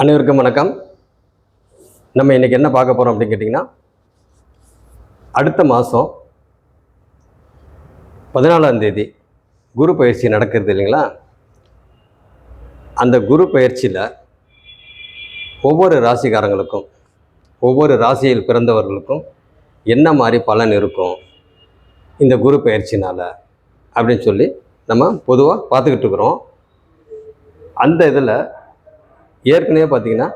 அனைவருக்கும் வணக்கம். நம்ம இன்றைக்கி என்ன பார்க்க போகிறோம் அப்படின்னு கேட்டிங்கன்னா, அடுத்த மாதம் 14ஆம் தேதி குரு பயிற்சி நடக்கிறது இல்லைங்களா? அந்த குரு பயிற்சியில் ஒவ்வொரு ராசிக்காரங்களுக்கும், ஒவ்வொரு ராசியில் பிறந்தவர்களுக்கும் என்ன மாதிரி பலன் இருக்கும் இந்த குரு பயிற்சினால் அப்படின்னு சொல்லி நம்ம பொதுவாக பார்த்துக்கிட்டு இருக்கிறோம். அந்த இதில் ஏற்கனவே பார்த்திங்கன்னா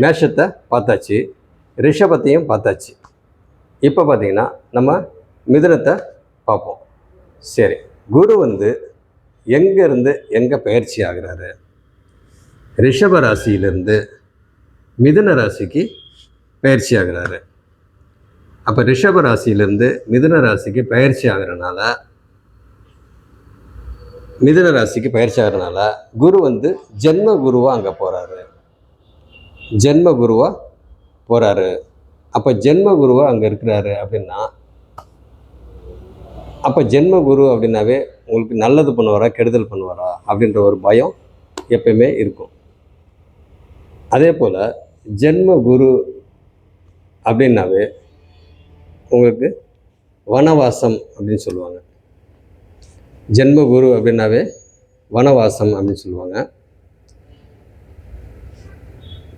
மேஷத்தை பார்த்தாச்சு, ரிஷபத்தையும் பார்த்தாச்சு. இப்போ பார்த்திங்கன்னா நம்ம மிதுனத்தை பார்ப்போம். சரி, குரு எங்கேருந்து எங்கே பயிற்சி ஆகிறாரு? ரிஷப ராசியிலிருந்து மிதுன ராசிக்கு பயிற்சி ஆகிறாரு. அப்போ ரிஷப ராசியிலிருந்து மிதுன ராசிக்கு பயிற்சி ஆகிறனால, மிதுன ராசிக்கு பயிற்சி ஆகிறனால குரு ஜென்ம குருவாக அங்கே போகிறாரு. ஜென்ம குருவாக போகிறாரு. அப்போ ஜென்ம குருவாக அங்கே இருக்கிறாரு அப்படின்னா, அப்போ ஜென்ம குரு அப்படின்னாவே உங்களுக்கு நல்லது பண்ணுவாரா கெடுதல் பண்ணுவாரா அப்படின்ற ஒரு பயம் எப்பயுமே இருக்கும். அதே போல் ஜென்ம குரு அப்படின்னாவே உங்களுக்கு வனவாசம் அப்படின்னு சொல்லுவாங்க. ஜென்ம குரு அப்படின்னாவே வனவாசம் அப்படின்னு சொல்லுவாங்க.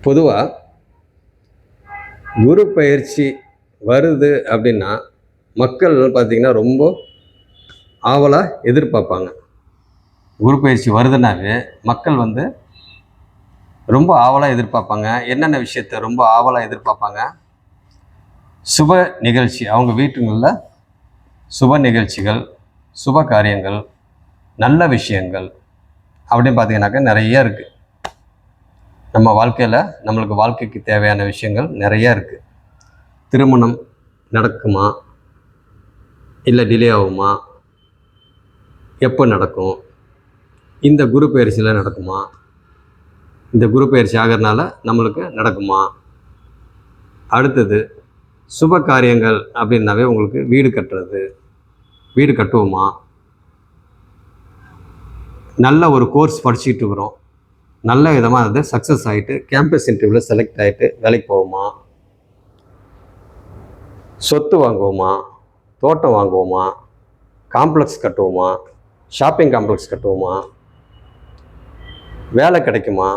பொதுவாக குரு பயிற்சி வருது அப்படின்னா மக்கள் பார்த்திங்கன்னா ரொம்ப ஆவலாக எதிர்பார்ப்பாங்க. குரு பயிற்சி வருதுன்னாவே மக்கள் ரொம்ப ஆவலாக எதிர்பார்ப்பாங்க. என்னென்ன விஷயத்தை ரொம்ப ஆவலாக எதிர்பார்ப்பாங்க? சுப நிகழ்ச்சி, அவங்க வீட்டுங்களில் சுப நிகழ்ச்சிகள், சுப காரியங்கள், நல்ல விஷயங்கள் அப்படின்னு பார்த்தீங்கன்னாக்கா நிறைய இருக்குது. நம்ம வாழ்க்கையில் நம்மளுக்கு வாழ்க்கைக்கு தேவையான விஷயங்கள் நிறையா இருக்குது. திருமணம் நடக்குமா, இல்லை டிலே ஆகுமா, எப்போ நடக்கும், இந்த குரு பயிற்சியில் நடக்குமா, இந்த குரு பயிற்சி ஆகிறதுனால நம்மளுக்கு நடக்குமா, அடுத்தது சுப காரியங்கள் அப்படின்னாவே உங்களுக்கு வீடு கட்டுறது, வீடு கட்டுவோமா, நல்ல ஒரு கோர்ஸ் படிச்சுக்கிட்டு இருக்கிறோம், நல்ல விதமாக அது சக்ஸஸ் ஆகிட்டு கேம்பஸ் இன்டர்வியூவில் செலக்ட் ஆகிட்டு வேலைக்கு போவோமா, சொத்து வாங்குவோமா, தோட்டம் வாங்குவோமா, காம்ப்ளெக்ஸ் கட்டுவோமா, ஷாப்பிங் காம்ப்ளெக்ஸ் கட்டுவோமா, வேலை கிடைக்குமா,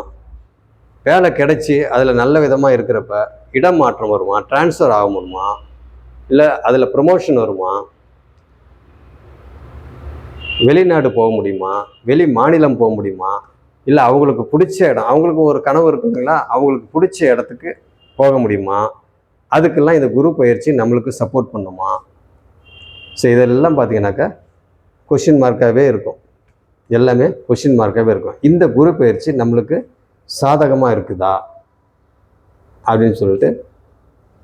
வேலை கிடைச்சி அதில் நல்ல விதமாக இருக்கிறப்ப இடம் மாற்றம் வருமா, ட்ரான்ஸ்ஃபர் ஆக முடியுமா, இல்லை அதில் ப்ரமோஷன் வருமா, வெளிநாடு போக முடியுமா, வெளி மாநிலம் போக முடியுமா, இல்லை அவங்களுக்கு பிடிச்ச இடம், அவங்களுக்கு ஒரு கனவு இருக்குங்களா, அவங்களுக்கு பிடிச்ச இடத்துக்கு போக முடியுமா, அதுக்கெல்லாம் இந்த குரு பயிற்சி நம்மளுக்கு சப்போர்ட் பண்ணுமா? ஸோ இதெல்லாம் பார்த்தீங்கன்னாக்கா கொஷின் மார்க்காகவே இருக்கும். எல்லாமே கொஷின் மார்க்காகவே இருக்கும். இந்த குரு பயிற்சி நம்மளுக்கு சாதகமாக இருக்குதா அப்படின்னு சொல்லிட்டு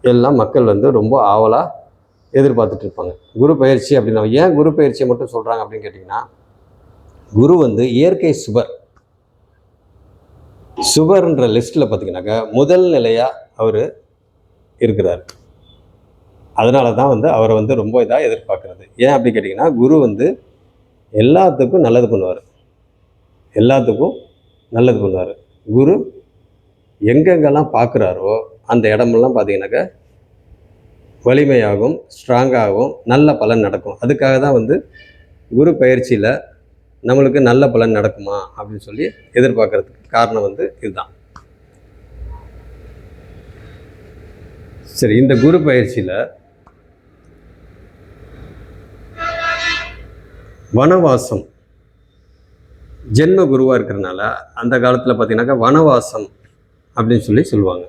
எல்லாம் மக்கள் ரொம்ப ஆவலாக எதிர்பார்த்துட்டு இருப்பாங்க. குரு பயிற்சி அப்படின்னா ஏன் குரு பயிற்சியை மட்டும் சொல்கிறாங்க அப்படின்னு கேட்டிங்கன்னா, குரு இயற்கை சுபர். சுபர்ன்ற லிஸ்ட்டில் பார்த்திங்கனாக்கா முதல் நிலையாக அவர் இருக்கிறார். அதனால தான் அவரை ரொம்ப இதாக எதிர்பார்க்குறது. ஏன் அப்படி கேட்டிங்கன்னா, குரு எல்லாத்துக்கும் நல்லது பண்ணுவார். எல்லாத்துக்கும் நல்லது பண்ணுவார். குரு எங்கெங்கெல்லாம் பார்க்குறாரோ அந்த இடமெல்லாம் பார்த்திங்கனாக்கா வலிமையாகவும் ஸ்ட்ராங்காகவும் நல்ல பலன் நடக்கும். அதுக்காக தான் குரு பயிற்சியில் நம்மளுக்கு நல்ல பலன் நடக்குமா அப்படின்னு சொல்லி எதிர்பார்க்கறதுக்கு காரணம் இதுதான். சரி, இந்த குரு பயிற்சியில் வனவாசம் ஜென்ம குருவாக இருக்கிறனால அந்த காலத்தில் பார்த்திங்கனாக்கா வனவாசம் அப்படின்னு சொல்லி சொல்லுவாங்க.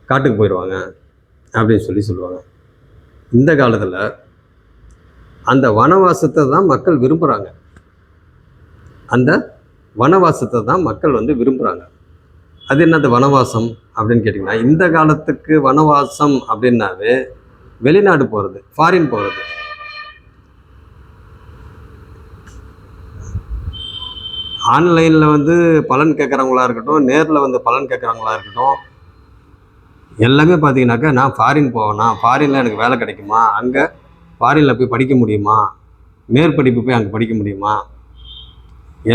காட்டுக்கு போயிடுவாங்க அப்படின்னு சொல்லி சொல்லுவாங்க. இந்த காலத்தில் அந்த வனவாசத்தை தான் மக்கள் விரும்புகிறாங்க. அந்த வனவாசத்தை தான் மக்கள் விரும்புகிறாங்க. அது என்னது வனவாசம் அப்படின்னு கேட்டிங்கன்னா, இந்த காலத்துக்கு வனவாசம் அப்படின்னாவே வெளிநாடு போகிறது, ஃபாரின் போகிறது. ஆன்லைனில் பலன் கேட்குறவங்களா இருக்கட்டும், நேரில் பலன் கேட்குறவங்களா இருக்கட்டும், எல்லாமே பார்த்தீங்கன்னாக்கா நான் ஃபாரின் போவேனா, ஃபாரினில் எனக்கு வேலை கிடைக்குமா, அங்கே ஃபாரினில் போய் படிக்க முடியுமா, மேற்படிப்பு போய் அங்கே படிக்க முடியுமா,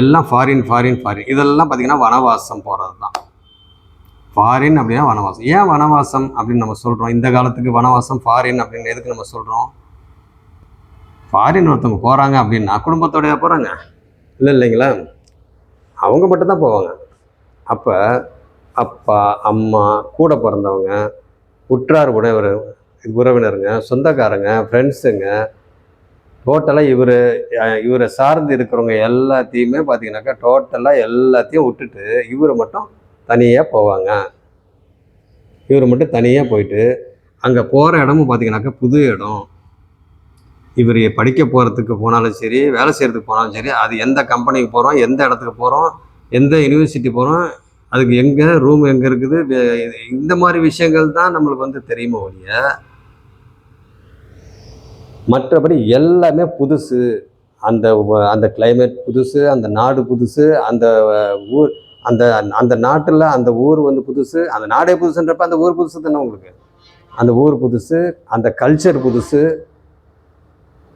எல்லாம் ஃபாரின். இதெல்லாம் பார்த்திங்கன்னா வனவாசம் போகிறது தான். ஃபாரின் அப்படின்னா வனவாசம். ஏன் வனவாசம் அப்படின்னு நம்ம சொல்கிறோம்? இந்த காலத்துக்கு வனவாசம் ஃபாரின் அப்படின்னு எதுக்கு நம்ம சொல்கிறோம்? ஃபாரின் ஒருத்தவங்க போகிறாங்க அப்படின்னா குடும்பத்தோடையா போகிறாங்க? இல்லை இல்லைங்களா, அவங்க மட்டும்தான் போவாங்க. அப்போ அப்பா, அம்மா, கூட பிறந்தவங்க, உற்றார் உறவினருங்க, சொந்தக்காரங்க, ஃப்ரெண்ட்ஸுங்க, டோட்டலாக இவரை சார்ந்து இருக்கிறவங்க எல்லாத்தையுமே பார்த்தீங்கன்னாக்கா டோட்டலாக எல்லாத்தையும் விட்டுட்டு இவர் மட்டும் தனியாக போவாங்க. இவர் மட்டும் தனியாக போயிட்டு அங்கே போகிற இடமும் பார்த்தீங்கன்னாக்கா புது இடம். இவர் படிக்க போகிறதுக்கு போனாலும் சரி, வேலை செய்கிறதுக்கு போனாலும் சரி, அது எந்த கம்பெனிக்கு போகிறோம், எந்த இடத்துக்கு போகிறோம், எந்த யூனிவர்சிட்டி போகிறோம், அதுக்கு எங்கே ரூம் எங்கே இருக்குது, இந்த மாதிரி விஷயங்கள் தான் நம்மளுக்கு வந்து தெரியுமோ ஒழிய, மற்றபடி எல்லாமே புதுசு. அந்த அந்த கிளைமேட் புதுசு, அந்த நாடு புதுசு, அந்த ஊர், அந்த அந்த நாட்டில் அந்த ஊர் வந்து புதுசு. அந்த நாடே புதுசுன்றப்ப அந்த ஊர் புதுசு தானே உங்களுக்கு. அந்த ஊர் புதுசு, அந்த கல்ச்சர் புதுசு,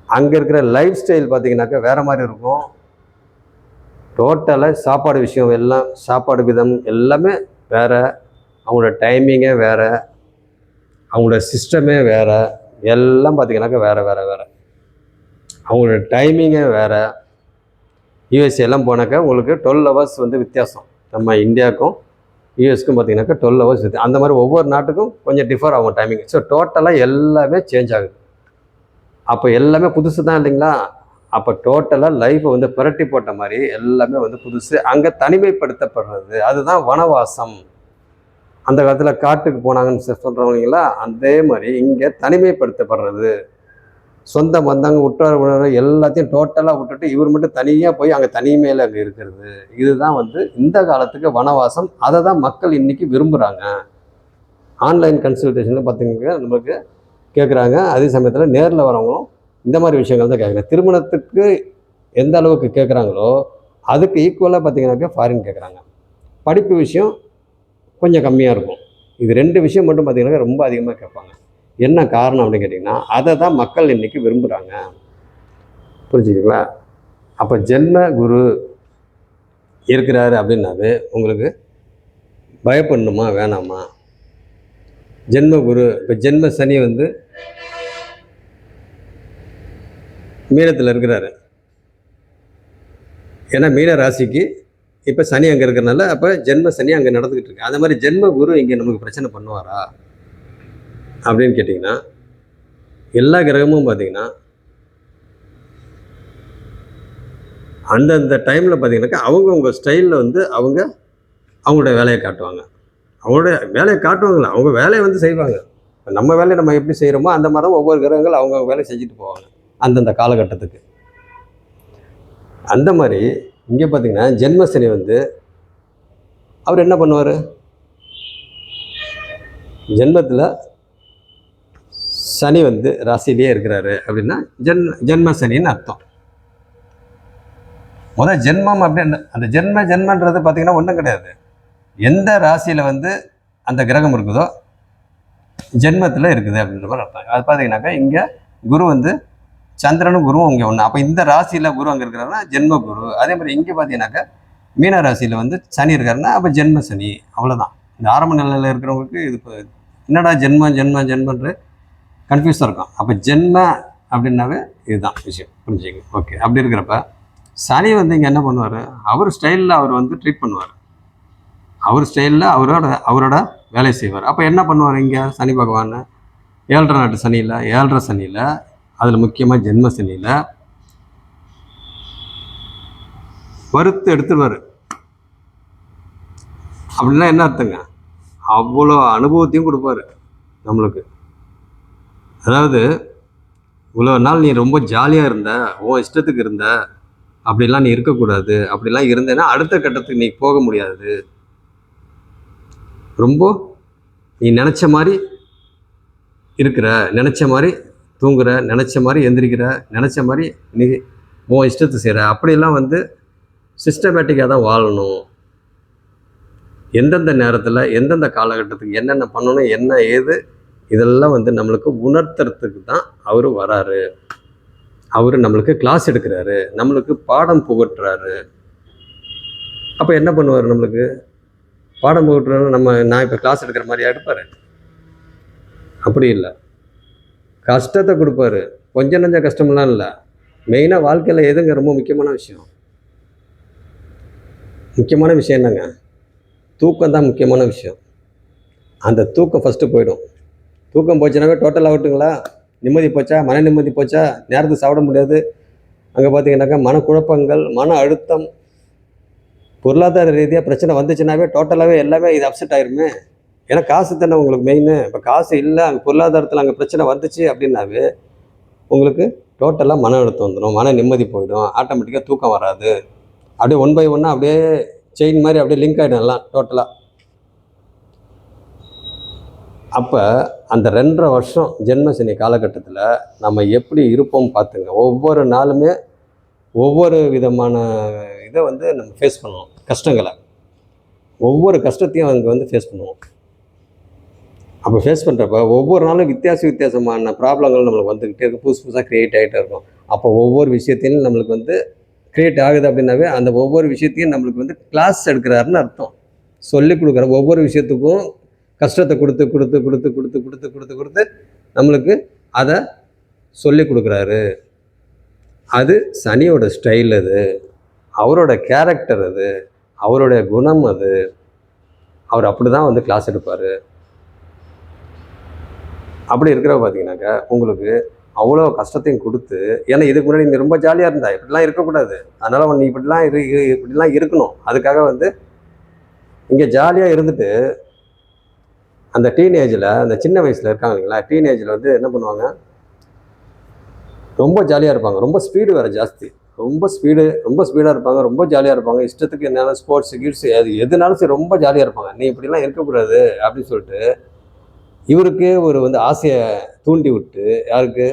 அங்கே இருக்கிற லைஃப் ஸ்டைல் பார்த்தீங்கன்னாக்கா வேறு மாதிரி இருக்கும். டோட்டலாக சாப்பாடு விஷயம் எல்லாம், சாப்பாடு விதம் எல்லாமே வேறு, அவங்களோட டைமிங்கே வேறு, அவங்களோட சிஸ்டமே வேறு, எல்லாம் பார்த்தீங்கன்னாக்கா வேறு வேறு வேறு. அவங்களோட டைமிங்கே வேறு. யூஎஸ்ஏ எல்லாம் போனாக்கா உங்களுக்கு 12 ஹவர்ஸ் வந்து வித்தியாசம். நம்ம இந்தியாவுக்கும் யூஎஸ்க்கும் பார்த்தீங்கன்னாக்கா 12 ஹவர்ஸ் வித்தியாசம். அந்த மாதிரி ஒவ்வொரு நாட்டுக்கும் கொஞ்சம் டிஃபர் ஆகும் டைமிங். ஸோ டோட்டலாக எல்லாமே சேஞ்ச் ஆகுது. அப்போ எல்லாமே புதுசு தான் இல்லைங்களா. அப்போ டோட்டலாக லைஃப்பை வந்து புரட்டி போட்ட மாதிரி எல்லாமே வந்து புதுசு. அங்கே தனிமைப்படுத்தப்படுறது, அதுதான் வனவாசம். அந்த காலத்தில் காட்டுக்கு போனாங்கன்னு சொல்கிறவங்களா, அதே மாதிரி இங்கே தனிமைப்படுத்தப்படுறது. சொந்த பந்தங்க, உற்றார் உறவினர் எல்லாத்தையும் டோட்டலாக விட்டுட்டு இவர் மட்டும் தனியாக போய் அங்கே தனிமையில் அங்கே இருக்கிறது. இதுதான் வந்து இந்த காலத்துக்கு வனவாசம். அதை தான் மக்கள் இன்றைக்கி விரும்புகிறாங்க. ஆன்லைன் கன்சல்டேஷனில் பார்த்தீங்கன்னா நமக்கு கேட்குறாங்க. அதே சமயத்தில் நேரில் வரவங்களும் இந்த மாதிரி விஷயங்கள் தான் கேட்குறாங்க. திருமணத்துக்கு எந்த அளவுக்கு கேட்குறாங்களோ அதுக்கு ஈக்குவலாக பார்த்தீங்கன்னாக்கா ஃபாரின் கேட்குறாங்க. படிப்பு விஷயம் கொஞ்சம் கம்மியாக இருக்கும். இது 2 விஷயம் மட்டும் பார்த்தீங்கன்னாக்கா ரொம்ப அதிகமாக கேட்பாங்க. என்ன காரணம் அப்படின்னு கேட்டிங்கன்னா, அதை தான் மக்கள் இன்றைக்கி விரும்புகிறாங்க. புரிஞ்சுக்கிங்களா? அப்போ ஜென்ம குரு இருக்கிறாரு அப்படின்னாவே உங்களுக்கு பயப்படணுமா வேணாமா? ஜென்ம குரு, இப்போ ஜென்ம சனி வந்து மீனத்தில் இருக்கிறாரு. ஏன்னா மீன ராசிக்கு இப்போ சனி அங்கே இருக்கிறனால அப்போ ஜென்ம சனி அங்கே நடந்துக்கிட்டு இருக்கு. அந்த மாதிரி ஜென்ம குரு இங்கே நமக்கு பிரச்சனை பண்ணுவாரா அப்படின்னு கேட்டிங்கன்னா, எல்லா கிரகமும் பார்த்தீங்கன்னா அந்தந்த டைமில் பார்த்தீங்கன்னாக்கா அவங்கவுங்க ஸ்டைலில் வந்து அவங்களோட வேலையை காட்டுவாங்க. அவங்களோட வேலையை காட்டுவாங்களா, அவங்க வேலையை வந்து செய்வாங்க. நம்ம வேலையை நம்ம எப்படி செய்கிறோமோ அந்த மாதிரி தான் ஒவ்வொரு கிரகங்கள் அவங்க வேலையை செஞ்சுட்டு போவாங்க அந்தந்த காலகட்டத்துக்கு. அந்த மாதிரி இங்கே பார்த்தீங்கன்னா ஜென்மசனி வந்து அவர் என்ன பண்ணுவார், ஜென்மத்தில் சனி வந்து ராசியிலேயே இருக்கிறாரு அப்படின்னா ஜென்ம சனின்னு அர்த்தம். முதல் ஜென்மம் அப்படின்னு அந்த ஜென்மன்றது பார்த்தீங்கன்னா ஒன்றும் கிடையாது. எந்த ராசியில் வந்து அந்த கிரகம் இருக்குதோ ஜென்மத்தில் இருக்குது அப்படின்ற மாதிரி அர்த்தம். அது பார்த்தீங்கன்னாக்கா இங்கே குரு வந்து சந்திரனும் குருவும் இங்கே ஒன்று. அப்போ இந்த ராசியில் குரு அங்கே இருக்கிறாருன்னா ஜென்ம குரு. அதே மாதிரி இங்கே பார்த்தீங்கன்னாக்கா மீன ராசியில் வந்து சனி இருக்காருன்னா அப்போ ஜென்ம சனி. அவ்வளோதான். இந்த ஆரம்ப நிலையில் இருக்கிறவங்களுக்கு இது என்னடா ஜென்மன்ற கன்ஃபியூஸாக இருக்கும். அப்போ ஜென்ம அப்படின்னாவே இதுதான் விஷயம், புரிஞ்சுங்க. ஓகே, அப்படி இருக்கிறப்ப சனி வந்து இங்கே என்ன பண்ணுவார், அவர் ஸ்டைலில் அவர் வந்து ட்ரீட் பண்ணுவார். அவர் ஸ்டைலில் அவரோட வேலை செய்வார். அப்போ என்ன பண்ணுவார் இங்கே சனி பகவான் 7.5 நாட்டு சனியில், 7.5 சனியில், அதில் முக்கியமாக ஜென்ம சனியில் வறுத்து எடுத்துடுவார். அப்படின்னா என்ன அர்த்தங்க, அவ்வளோ அனுபவத்தையும் கொடுப்பார் நம்மளுக்கு. அதாவது இவ்வளோ நாள் நீ ரொம்ப ஜாலியாக இருந்த, உன் இஷ்டத்துக்கு இருந்த, அப்படிலாம் நீ இருக்கக்கூடாது. அப்படிலாம் இருந்தேன்னா அடுத்த கட்டத்துக்கு நீ போக முடியாது. ரொம்ப நீ நினச்ச மாதிரி இருக்கிற, நினச்ச மாதிரி தூங்குற, நினச்ச மாதிரி எந்திரிக்கிற, நினச்ச மாதிரி நீ உன் இஷ்டத்தை செய்கிற, அப்படிலாம் வந்து சிஸ்டமேட்டிக்காக தான் வாழணும். எந்தெந்த நேரத்தில் எந்தெந்த காலகட்டத்துக்கு என்னென்ன பண்ணணும், என்ன ஏது, இதெல்லாம் வந்து நம்மளுக்கு உணர்த்துறதுக்கு தான் அவர் வராரு. அவர் நம்மளுக்கு கிளாஸ் எடுக்கிறாரு, நம்மளுக்கு பாடம் புகட்டுறாரு. அப்போ என்ன பண்ணுவார், நம்மளுக்கு பாடம் போட்டுறோம் நான் இப்போ கிளாஸ் எடுக்கிற மாதிரியா எடுப்பார்? அப்படி இல்லை, கஷ்டத்தை கொடுப்பாரு. கொஞ்சம் நஞ்ச கஷ்டமெல்லாம் இல்லை. மெயினாக வாழ்க்கையில் எதுங்க ரொம்ப முக்கியமான விஷயம்? முக்கியமான விஷயம் என்னங்க? தூக்கம் தான் முக்கியமான விஷயம். அந்த தூக்கம் ஃபஸ்ட்டு போயிடும். தூக்கம் போச்சுனாவே டோட்டல் ஆகட்டுங்களா? நிம்மதி போச்சா, மன நிம்மதி போச்சா, நேரத்துக்கு சாப்பிட முடியாது. அங்கே பார்த்தீங்கன்னாக்கா மனக்குழப்பங்கள், மன அழுத்தம், பொருளாதார ரீதியாக பிரச்சனை வந்துச்சுனாவே டோட்டலாகவே எல்லாமே இது அப்செட் ஆயிருமே. ஏன்னா காசு தானே உங்களுக்கு மெயின். இப்போ காசு இல்லை, அங்கே பொருளாதாரத்தில் அங்கே பிரச்சனை வந்துச்சு அப்படின்னாவே உங்களுக்கு டோட்டலாக மன அழுத்தம் வந்துடும், மன நிம்மதி போயிடும், ஆட்டோமேட்டிக்காக தூக்கம் வராது. அப்படியே ஒன் பை ஒன்னாக அப்படியே செயின் மாதிரி அப்படியே லிங்க் ஆகிடும் எல்லாம் டோட்டலாக. அப்போ அந்த 2.5 வருஷம் ஜென்மசனி காலகட்டத்தில் நம்ம எப்படி இருப்போம் பார்த்துங்க. ஒவ்வொரு நாளுமே ஒவ்வொரு விதமான இதை வந்து நம்ம ஃபேஸ் பண்ணுவோம், கஷ்டங்களை. ஒவ்வொரு கஷ்டத்தையும் அங்கே ஃபேஸ் பண்ணுவோம். அப்போ ஃபேஸ் பண்ணுறப்ப ஒவ்வொரு நாளும் வித்தியாசமான ப்ராப்ளங்கள் நம்மளுக்கு வந்துக்கிட்டே இருக்கும், புதுசு புதுசாக க்ரியேட் ஆகிட்டே இருக்கும். அப்போ ஒவ்வொரு விஷயத்தையும் நம்மளுக்கு க்ரியேட் ஆகுது அப்படின்னாவே அந்த ஒவ்வொரு விஷயத்தையும் நம்மளுக்கு கிளாஸ் எடுக்கிறாருன்னு அர்த்தம். சொல்லிக் கொடுக்குற ஒவ்வொரு விஷயத்துக்கும் கஷ்டத்தை கொடுத்து கொடுத்து கொடுத்து கொடுத்து கொடுத்து கொடுத்து கொடுத்து நம்மளுக்கு அதை சொல்லி கொடுக்குறாரு. அது சனியோட ஸ்டைல், அது அவரோட கேரக்டர், அது அவருடைய குணம், அது அவர் அப்படி தான் கிளாஸ் எடுப்பார். அப்படி இருக்கிற பார்த்தீங்கன்னாக்கா உங்களுக்கு அவ்வளோ கஷ்டத்தையும் கொடுத்து, ஏன்னா இதுக்கு முன்னாடி நீ ரொம்ப ஜாலியாக இருந்தா, இப்படிலாம் இருக்கக்கூடாது, அதனால் நீ இப்படிலாம் இருக்கணும். அதுக்காக இங்கே ஜாலியாக இருந்துட்டு அந்த டீனேஜில், அந்த சின்ன வயசில் இருக்காங்க இல்லைங்களா, டீனேஜில் என்ன பண்ணுவாங்க, ரொம்ப ஜாலியாக இருப்பாங்க. ரொம்ப ஸ்பீடு வேறு ஜாஸ்தி, ரொம்ப ஸ்பீடாக இருப்பாங்க, ரொம்ப ஜாலியாக இருப்பாங்க. இஷ்டத்துக்கு என்னாலும் ஸ்போர்ட்ஸு கிட்ஸு எதுனாலும் சரி ரொம்ப ஜாலியாக இருப்பாங்க. நீ இப்படிலாம் இருக்கக்கூடாது அப்படின்னு சொல்லிட்டு இவருக்கு ஒரு ஆசையை தூண்டி விட்டு, யாருக்கு,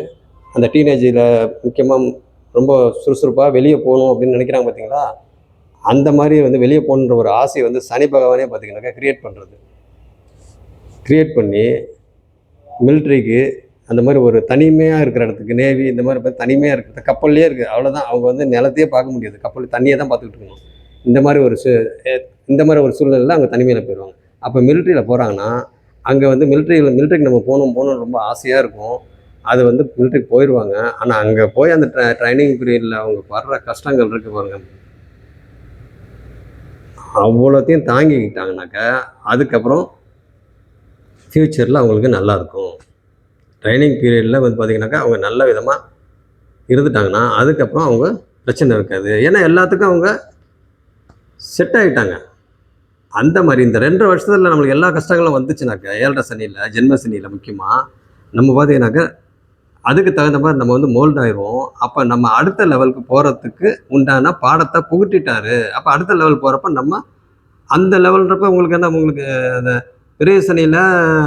அந்த டீனேஜில் முக்கியமாக ரொம்ப சுறுசுறுப்பாக வெளியே போகணும் அப்படின்னு நினைக்கிறாங்க பார்த்தீங்களா, அந்த மாதிரி வெளியே போகணுன்ற ஒரு ஆசையை சனி பகவானே பார்த்தீங்கன்னாக்கா க்ரியேட் பண்ணி மிலிட்ரிக்கு அந்த மாதிரி ஒரு தனிமையாக இருக்கிற இடத்துக்கு, நேவி இந்த மாதிரி தனிமையாக இருக்கிற கப்பல்லையே இருக்குது, அவ்வளோதான். அவங்க நிலத்தையே பார்க்க முடியாது, கப்பல் தண்ணியை தான் பார்த்துக்கிட்டு இருக்கணும். இந்த மாதிரி ஒரு சூழ்நிலையில் அவங்க தனிமையில் போயிடுவாங்க. அப்போ மிலிட்ரியில் போகிறாங்கன்னா அங்கே மிலிட்ரிக்கு நம்ம போகணும்னு ரொம்ப ஆசையாக இருக்கும். அது மிலிட்ரிக்கு போயிடுவாங்க. ஆனால் அங்கே போய் அந்த ட்ரைனிங் பீரியடில் அவங்க படுற கஷ்டங்கள் இருக்குது பாருங்க, அவ்வளோத்தையும் தாங்கிக்கிட்டாங்கனாக்கா அதுக்கப்புறம் ஃப்யூச்சரில் அவங்களுக்கு நல்லாயிருக்கும். ட்ரைனிங் பீரியடில் பார்த்திங்கனாக்கா அவங்க நல்ல விதமாக இருந்துட்டாங்கன்னா அதுக்கப்புறம் அவங்க பிரச்சனை இருக்காது. ஏன்னா எல்லாத்துக்கும் அவங்க செட் ஆகிட்டாங்க. அந்த மாதிரி இந்த 2.5 வருஷத்தில் நம்மளுக்கு எல்லா கஷ்டங்களும் வந்துச்சுனாக்கா, 7.5 சனியில், ஜென்ம சனியில் முக்கியமாக நம்ம பார்த்தீங்கன்னாக்கா அதுக்கு தகுந்த மாதிரி நம்ம மோல்ட் ஆயிடுவோம். அப்போ நம்ம அடுத்த லெவலுக்கு போகிறதுக்கு உண்டான பாடத்தை புகுட்டிட்டாரு. அப்போ அடுத்த லெவல் போகிறப்ப நம்ம அந்த லெவல்ன்றப்ப உங்களுக்கு அந்த பெரிய சனியில்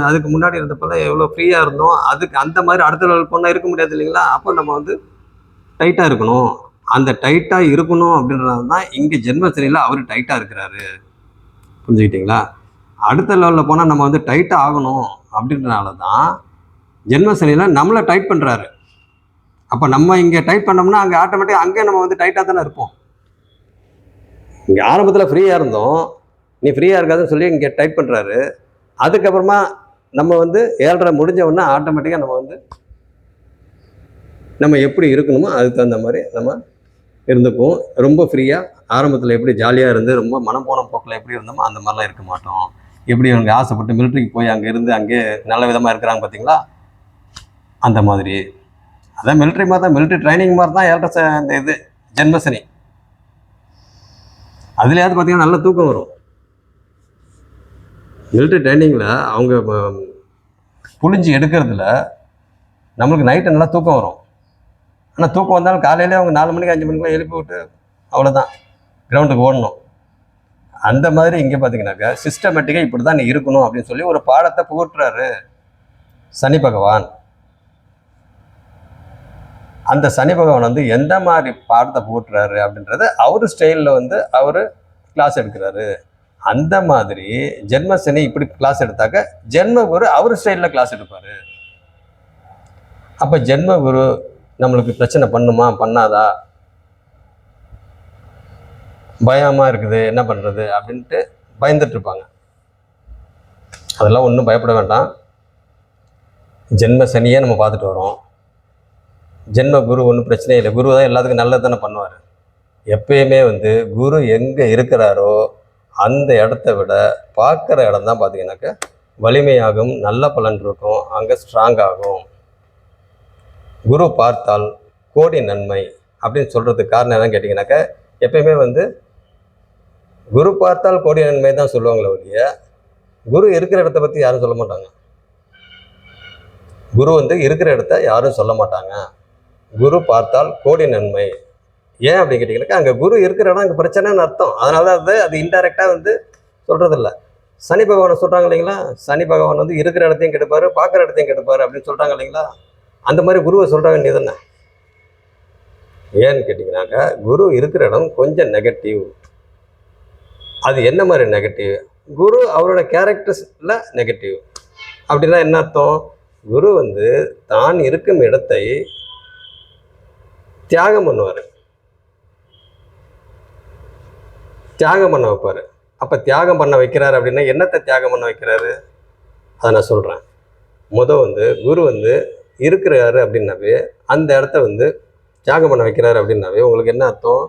அதுக்கு முன்னாடி இருந்தப்பெல்லாம் எவ்வளோ ஃப்ரீயாக இருந்தோம், அதுக்கு அந்த மாதிரி அடுத்த லெவல் போனால் இருக்க முடியாது இல்லைங்களா. அப்போ நம்ம டைட்டாக இருக்கணும். அந்த டைட்டாக இருக்கணும் அப்படின்றது தான் இங்கே ஜென்ம சனியில் அவர் டைட்டாக இருக்கிறாரு. புரிஞ்சுக்கிட்டிங்களா? அடுத்த லெவலில் போனால் நம்ம டைட்டாக ஆகணும் அப்படின்றனால தான் ஜென்ம சனியில் நம்மளை டைட் பண்ணுறாரு. அப்போ நம்ம இங்கே டைட் பண்ணோம்னா அங்கே ஆட்டோமேட்டிக்காக அங்கே நம்ம டைட்டாக தானே இருப்போம். இங்கே ஆரம்பத்தில் ஃப்ரீயாக இருந்தோம், நீ ஃப்ரீயாக இருக்காதுன்னு சொல்லி இங்கே டைட் பண்ணுறாரு. அதுக்கப்புறமா நம்ம 7.5 முடிஞ்சவொன்னே ஆட்டோமேட்டிக்காக நம்ம எப்படி இருக்கணுமோ அதுக்கு தகுந்த மாதிரி நம்ம இருந்துக்குவோம். ரொம்ப ஃப்ரீயாக ஆரம்பத்தில் எப்படி ஜாலியாக இருந்து ரொம்ப மனம் போன போக்கில் எப்படி இருந்தோமோ அந்த மாதிரிலாம் இருக்க மாட்டோம். எப்படி அவங்க ஆசைப்பட்டு மிலிட்ரிக்கு போய் அங்கே இருந்து அங்கே நல்ல விதமாக இருக்கிறாங்க பார்த்தீங்களா, அந்த மாதிரி. அதான் மிலிட்ரி மாதிரி தான், மிலிட்ரி ட்ரைனிங் மாதிரி தான் 7.5 இந்த ஜென்மசனி. அதுலேயாவது பார்த்தீங்கன்னா நல்ல தூக்கம் வரும். மிலிட்ரி ட்ரைனிங்கில் அவங்க புழிஞ்சு எடுக்கிறதுல நம்மளுக்கு நைட்டு நல்லா தூக்கம் வரும். ஆனால் தூக்கம் வந்தாலும் காலையிலே அவங்க 4 மணிக்கு 5 மணிக்கெலாம் எழுப்பி விட்டு அவ்வளோதான் கிரவுண்டுக்கு ஓடணும். அந்த மாதிரி இங்கே பார்த்தீங்கன்னாக்கா சிஸ்டமேட்டிக்காக இப்படி தான் நீ இருக்கணும் அப்படின்னு சொல்லி ஒரு பாடத்தை புகட்டுறாரு சனி பகவான். அந்த சனி பகவான் எந்த மாதிரி பாடத்தை புகட்டுறாரு அப்படின்றது அவர் ஸ்டைலில் அவர் கிளாஸ் எடுக்கிறாரு. அந்த மாதிரி ஜென்ம சனி இப்படி கிளாஸ் எடுத்தாக்க ஜென்ம குரு அவர் ஸ்டைலில் கிளாஸ் எடுப்பார். அப்போ ஜென்ம குரு நம்மளுக்கு பிரச்சனை பண்ணுமா பண்ணாதா, பயமாக இருக்குது என்ன பண்ணுறது அப்படின்ட்டு பயந்துட்டு இருப்பாங்க. அதெல்லாம் ஒன்றும் பயப்பட வேண்டாம். ஜென்ம சனியே நம்ம பார்த்துட்டு வரோம். ஜென்ம குரு ஒன்றும் பிரச்சனை இல்லை. குரு தான் எல்லாத்துக்கும் நல்லது தானே பண்ணுவார். எப்பயுமே குரு எங்கே இருக்கிறாரோ அந்த இடத்த விட பார்க்குற இடம் தான் பார்த்தீங்கன்னாக்கா வலிமையாகும், நல்ல பலன் இருக்கும், அங்கே ஸ்ட்ராங் ஆகும். குரு பார்த்தால் கோடி நன்மை அப்படின்னு சொல்கிறதுக்கு காரணம் என்னன்னு கேட்டிங்கனாக்கா, எப்பயுமே குரு பார்த்தால் கோடி நன்மை தான் சொல்லுவாங்களே ஒழிய குரு இருக்கிற இடத்த பற்றி யாரும் சொல்ல மாட்டாங்க. குரு இருக்கிற இடத்த யாரும் சொல்ல மாட்டாங்க. குரு பார்த்தால் கோடி நன்மை. ஏன் அப்படின்னு கேட்டிங்கனாக்கா, அங்கே குரு இருக்கிற இடம் அங்கே பிரச்சனைன்னு அர்த்தம். அதனால தான் அது இன்டைரக்டாக சொல்கிறதில்ல. சனி பகவானை சொல்கிறாங்க இல்லைங்களா, சனி பகவான் இருக்கிற இடத்தையும் கெடுப்பார், பார்க்குற இடத்தையும் கெடுப்பார் அப்படின்னு சொல்கிறாங்க இல்லைங்களா. அந்த மாதிரி குருவை சொல்கிற வேண்டியது என்ன? ஏன்னு கேட்டிங்கனாக்கா, குரு இருக்கிற இடம் கொஞ்சம் நெகட்டிவ். அது என்ன மாதிரி நெகட்டிவ்? குரு அவரோட கேரக்டர்ஸில் நெகட்டிவ். அப்படின்னா என்ன அர்த்தம்? குரு தான் இருக்கும் இடத்தை தியாகம் பண்ணுவார், தியாகம் பண்ண வைப்பார். அப்போ தியாகம் பண்ண வைக்கிறாரு அப்படின்னா என்னத்தை தியாகம் பண்ண வைக்கிறாரு? அதை நான் சொல்கிறேன். குரு இருக்கிறாரு அப்படின்னாவே அந்த இடத்த தியாகம் பண்ண வைக்கிறாரு அப்படின்னாவே உங்களுக்கு என்ன அர்த்தம்?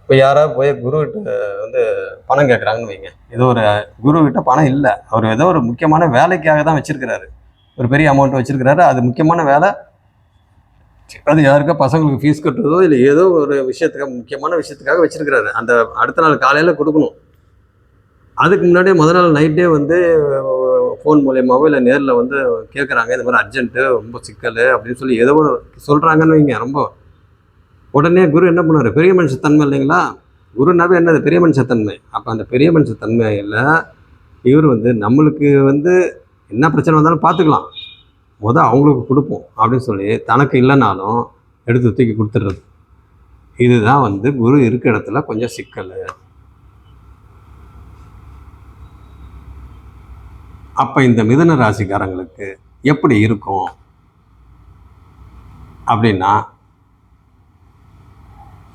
இப்போ யாராவது போய் குருக்கிட்ட பணம் கேட்குறாங்கன்னு வைங்க. ஏதோ ஒரு குருக்கிட்ட பணம் இல்லை, அவர் ஏதோ ஒரு முக்கியமான வேலைக்காக தான் வச்சுருக்கிறாரு, ஒரு பெரிய அமௌண்ட் வச்சுருக்கிறாரு, அது முக்கியமான வேலை, அது யாருக்கா பசங்களுக்கு ஃபீஸ் கட்டுறதோ இல்லை ஏதோ ஒரு விஷயத்துக்காக, முக்கியமான விஷயத்துக்காக வச்சுருக்கிறாரு. அந்த அடுத்த நாள் காலையில் கொடுக்கணும். அதுக்கு முன்னாடியே முதல் நாள் நைட்டே ஃபோன் மூலியமாகவோ இல்லை நேரில் கேட்குறாங்க, இந்த மாதிரி அர்ஜென்ட்டு, ரொம்ப சிக்கல் அப்படின்னு சொல்லி ஏதோ ஒரு சொல்கிறாங்கன்னு வைங்க. ரொம்ப உடனே குரு என்ன பண்ணுவார்? பெரிய மனுஷத்தன்மை இல்லைங்களா, குருனாவே என்னது? பெரிய மனுஷத்தன்மை. அப்போ அந்த பெரிய மனுஷத்தன்மையில் இவர் நம்மளுக்கு என்ன பிரச்சனை வந்தாலும் பார்த்துக்கலாம், அவங்களுக்கு கொடுப்போம் அப்படின்னு சொல்லி தனக்கு இல்லைனாலும் எடுத்து தூக்கி கொடுத்துடுறது. இதுதான் குரு இருக்கிற இடத்துல கொஞ்சம் சிக்கல். அப்போ இந்த மிதுன ராசிக்காரங்களுக்கு எப்படி இருக்கும் அப்படின்னா,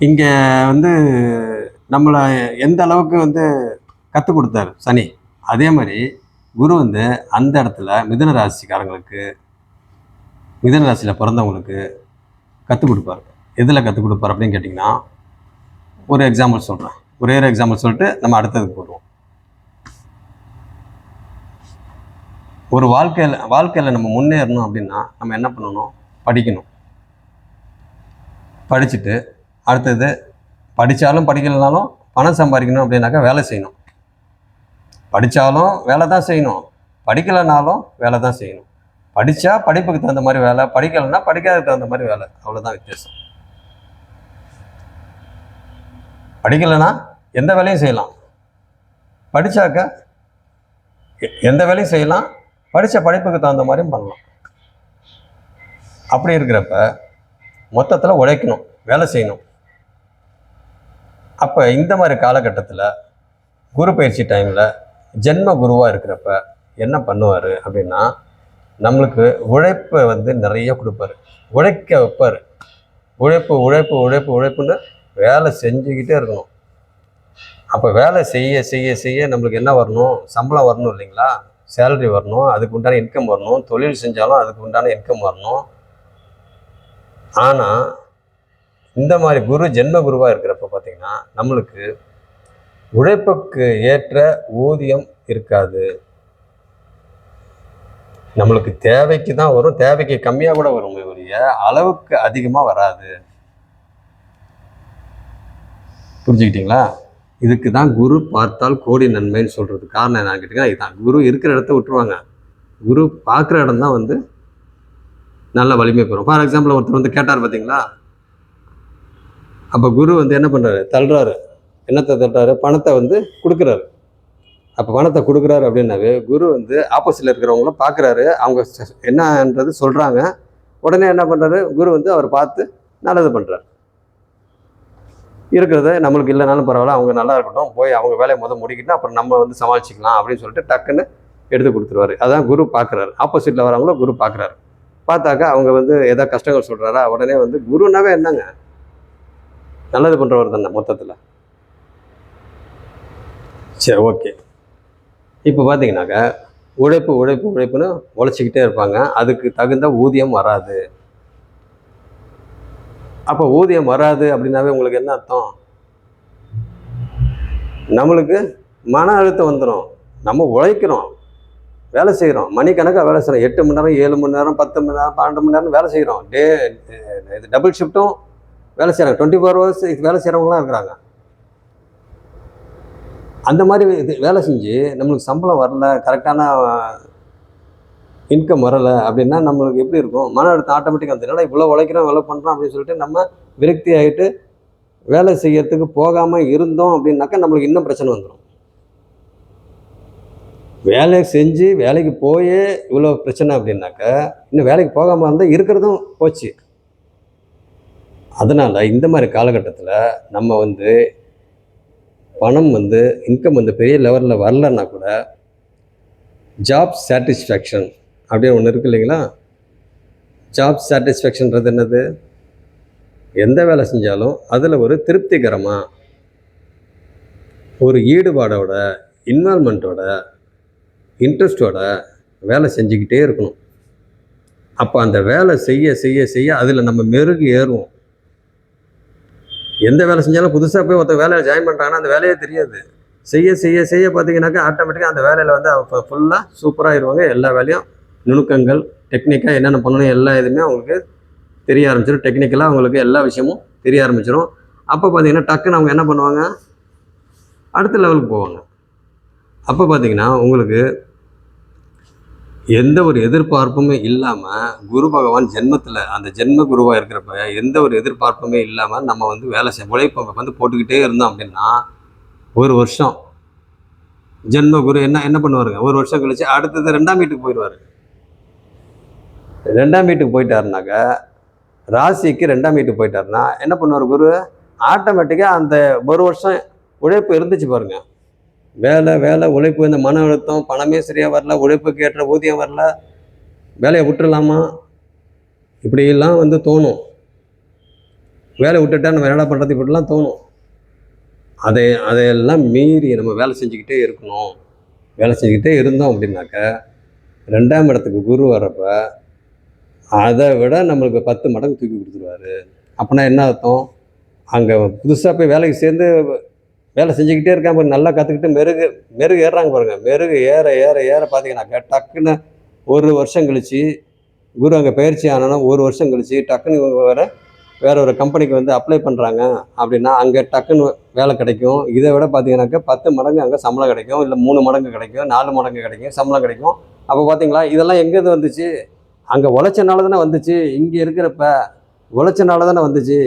இங்கே நம்மளை எந்த அளவுக்கு கற்றுக் கொடுத்தாரு சனி, அதே மாதிரி குரு அந்த இடத்துல மிதுன ராசிக்காரங்களுக்கு, மிதுன ராசியில் பிறந்தவங்களுக்கு கற்றுக் கொடுப்பார். எதில் கற்றுக் கொடுப்பார் அப்படின்னு கேட்டிங்கன்னா, ஒரு எக்ஸாம்பிள் சொல்கிறேன். ஒரே ஒரு எக்ஸாம்பிள் சொல்லிட்டு நம்ம அடுத்ததுக்கு போடுவோம். ஒரு வாழ்க்கையில் நம்ம முன்னேறணும் அப்படின்னா நம்ம என்ன பண்ணணும்? படிக்கணும். படிச்சுட்டு அடுத்தது படித்தாலும் படிக்கலைனாலும் பணம் சம்பாதிக்கணும் அப்படின்னாக்கா வேலை செய்யணும். படித்தாலும் வேலை தான் செய்யணும், படிக்கலைனாலும் வேலை தான் செய்யணும். படித்தா படிப்புக்கு தகுந்த மாதிரி வேலை, படிக்கலைன்னா படிக்காததுக்கு தகுந்த மாதிரி வேலை, அவ்வளோதான் வித்தியாசம். படிக்கலைன்னா எந்த வேலையும் செய்யலாம், படித்தாக்க எந்த வேலையும் செய்யலாம், படித்த படிப்புக்கு தகுந்த மாதிரியும் பண்ணலாம். அப்படி இருக்கிறப்ப மொத்தத்தில் உழைக்கணும், வேலை செய்யணும். அப்போ இந்த மாதிரி காலகட்டத்தில் குரு பயிற்சி டைமில் ஜென்ம குருவாக இருக்கிறப்ப என்ன பண்ணுவார் அப்படின்னா, நம்மளுக்கு உழைப்பை நிறைய கொடுப்பார், உழைக்க வைப்பார். உழைப்பு உழைப்பு உழைப்பு உழைப்புன்னு வேலை செஞ்சுக்கிட்டே இருக்கணும். அப்போ வேலை செய்ய செய்ய செய்ய நம்மளுக்கு என்ன வரணும்? சம்பளம் வரணும் இல்லைங்களா, சேலரி வரணும், அதுக்கு உண்டான இன்கம் வரணும். தொழில் செஞ்சாலும் அதுக்கு உண்டான இன்கம் வரணும். ஆனால் இந்த மாதிரி குரு ஜென்ம குருவாக இருக்கிறப்ப பார்த்திங்கன்னா நம்மளுக்கு உழைப்புக்கு ஏற்ற ஊதியம் இருக்காது. நம்மளுக்கு தேவைக்கு தான் வரும், தேவைக்கு கம்மியாக கூட வரும், அளவுக்கு அதிகமாக வராது. புரிஞ்சுக்கிட்டீங்களா? இதுக்கு தான் குரு பார்த்தால் கோடி நன்மைன்னு சொல்கிறது காரணம் என்னன்னு கேட்டிங்கன்னா இதுதான். குரு இருக்கிற இடத்த விட்டுருவாங்க, குரு பார்க்குற இடம் தான் நல்ல வலிமை பெறும். ஃபார் எக்ஸாம்பிள் ஒருத்தர் கேட்டார் பார்த்தீங்களா, அப்போ குரு என்ன பண்ணுறாரு? தள்ளுறாரு. என்னத்தை தள்ளுறாரு? பணத்தை கொடுக்குறாரு. அப்போ பணத்தை கொடுக்குறாரு அப்படின்னாவே குரு ஆப்போசிட்டில் இருக்கிறவங்களும் பார்க்குறாரு, அவங்க என்னன்றது சொல்கிறாங்க. உடனே என்ன பண்ணுறாரு? குரு அவர் பார்த்து நல்லது பண்ணுறாரு. இருக்கிறத நம்மளுக்கு இல்லைனாலும் பரவாயில்ல, அவங்க நல்லா இருக்கட்டும், போய் அவங்க வேலையை முடிக்கிட்டு அப்புறம் நம்ம சமாளிச்சிக்கலாம் அப்படின்னு சொல்லிட்டு டக்குன்னு எடுத்து கொடுத்துருவாரு. அதான் குரு பார்க்குறாரு. ஆப்போசிட்டில் வரவங்களும் குரு பார்க்குறாரு. பார்த்தாக்கா அவங்க ஏதாவது கஷ்டங்கள் சொல்கிறாரா, உடனே குருனாவே என்னங்க, நல்லது பண்ணுறவர் தானே மொத்தத்தில். சரி, ஓகே. இப்போ பார்த்தீங்கன்னாக்கா உழைப்பு உழைப்பு உழைப்புன்னு உழைச்சிக்கிட்டே இருப்பாங்க, அதுக்கு தகுந்த ஊதியம் வராது. அப்போ ஊதியம் வராது அப்படின்னாவே உங்களுக்கு என்ன அர்த்தம்? நம்மளுக்கு மன அழுத்தம் வந்துடும். நம்ம உழைக்கிறோம், வேலை செய்கிறோம், மணிக்கணக்காக வேலை செய்கிறோம், 8 மணி நேரம் 7 மணி நேரம் 10 மணி நேரம் 12 மணி நேரம் வேலை செய்கிறோம். இது டபுள் ஷிஃப்ட்டும் வேலை செய்கிறாங்க, 24 ஹவர்ஸ் வேலை செய்கிறவங்களாம் இருக்கிறாங்க. அந்த மாதிரி இது வேலை செஞ்சு நம்மளுக்கு சம்பளம் வரல, கரெக்டான இன்கம் வரலை அப்படின்னா நம்மளுக்கு எப்படி இருக்கும்? மன அழுத்தம் ஆட்டோமேட்டிக்காக அந்த என்னடா இவ்வளோ உழைக்கிறோம் இவ்வளோ பண்ணுறோம் அப்படின்னு சொல்லிட்டு நம்ம விரக்தி ஆகிட்டு வேலை செய்யறதுக்கு போகாமல் இருந்தோம் அப்படின்னாக்கா நம்மளுக்கு இன்னும் பிரச்சனை வந்துடும். வேலை செஞ்சு வேலைக்கு போயே இவ்வளோ பிரச்சனை அப்படின்னாக்கா இன்னும் வேலைக்கு போகாமல் இருந்தால் இருக்கிறதும் போச்சு. அதனால் இந்த மாதிரி காலகட்டத்தில் நம்ம பணம் இன்கம் பெரிய லெவலில் வரலன்னா கூட ஜாப் சாட்டிஸ்ஃபேக்ஷன் அப்படின்னு ஒன்று இருக்குது இல்லைங்களா? ஜாப் சாட்டிஸ்ஃபேக்ஷன்றது என்னது? எந்த வேலை செஞ்சாலும் அதில் ஒரு திருப்திகரமாக ஒரு ஈடுபாடோட இன்வால்மெண்ட்டோட இன்ட்ரெஸ்டோட வேலை செஞ்சுக்கிட்டே இருக்கணும். அப்போ அந்த வேலை செய்ய செய்ய செய்ய அதில் நம்ம மெருகு ஏறுவோம். எந்த வேலை செஞ்சாலும் புதுசாக போய் ஒருத்தர் வேலையில் ஜாயின் பண்ணுறாங்கன்னா அந்த வேலையே தெரியாது. செய்ய செய்ய செய்ய பார்த்தீங்கன்னாக்கா ஆட்டோமேட்டிக்காக அந்த வேலையில் ஃபுல்லாக சூப்பராகிடுவாங்க. எல்லா வேலையும் நுணுக்கங்கள் டெக்னிக்காக என்னென்ன பண்ணணும் எல்லா இதுவுமே அவங்களுக்கு தெரிய ஆரம்பிச்சிடும். டெக்னிக்கலாக அவங்களுக்கு எல்லா விஷயமும் தெரிய ஆரம்பிச்சிடும். அப்போ பார்த்தீங்கன்னா டக்குன்னு அவங்க என்ன பண்ணுவாங்க, அடுத்த லெவலுக்கு போவாங்க. அப்போ பார்த்தீங்கன்னா உங்களுக்கு எந்த ஒரு எதிர்பார்ப்புமே இல்லாமல் குரு பகவான் ஜென்மத்தில் அந்த ஜென்ம குருவாக இருக்கிறப்ப எந்த ஒரு எதிர்பார்ப்புமே இல்லாமல் நம்ம வேலை உழைப்பை போட்டுக்கிட்டே இருந்தோம் அப்படின்னா ஒரு வருஷம் ஜென்ம குரு என்ன பண்ணுவாருங்க, ஒரு வருஷம் கழிச்சு அடுத்தது 2ஆம் வீட்டுக்கு போயிடுவார். 2ஆம் வீட்டுக்கு போயிட்டாருனாக்கா ராசிக்கு 2ஆம் வீட்டுக்கு போயிட்டாருன்னா என்ன பண்ணுவார் குரு? ஆட்டோமேட்டிக்காக அந்த ஒரு வருஷம் உழைப்பு இருந்துச்சு பாருங்க, வேலை வேலை உழைப்பு, இந்த மன அழுத்தம், பணமே சரியாக வரல, உழைப்புக்கு ஏற்ற ஊதியம் வரல, வேலையை விட்டுடலாமா இப்படிலாம் தோணும். வேலை விட்டுட்டா நம்ம என்னடா பண்ணுறது இப்படிலாம் தோணும். அதையெல்லாம் மீறி நம்ம வேலை செஞ்சுக்கிட்டே இருக்கணும். வேலை செஞ்சுக்கிட்டே இருந்தோம் அப்படின்னாக்க 2ஆம் இடத்துக்கு குரு வர்றப்ப அதை விட நம்மளுக்கு 10 மடங்கு தூக்கி கொடுத்துருவாரு. அப்படின்னா என்ன அர்த்தம்? அங்கே புதுசாக போய் வேலைக்கு சேர்ந்து வேலை செஞ்சுக்கிட்டே இருக்காங்க பாருங்க, நல்லா கற்றுக்கிட்டு மெருகு ஏறுறாங்க பாருங்கள். மெருகு ஏற ஏற ஏற பார்த்தீங்கன்னாக்கா டக்குன்னு ஒரு வருஷம் கழித்து குரு அங்கே பயிற்சி ஆனாலும் ஒரு வருஷம் கழித்து டக்குன்னு இவங்க வேற ஒரு கம்பெனிக்கு அப்ளை பண்ணுறாங்க அப்படின்னா அங்கே டக்குன்னு வேலை கிடைக்கும். இதை விட பார்த்தீங்கன்னாக்கா 10 மடங்கு அங்கே சம்பளம் கிடைக்கும், இல்லை 3 மடங்கு கிடைக்கும், 4 மடங்கு கிடைக்கும், சம்பளம் கிடைக்கும். அப்போ பார்த்தீங்களா இதெல்லாம் எங்கேருந்து வந்துச்சு? அங்கே உழைச்சனால தானே வந்துச்சு. இங்கே இருக்கிறப்ப உழைச்சனால தானே வந்துச்சு.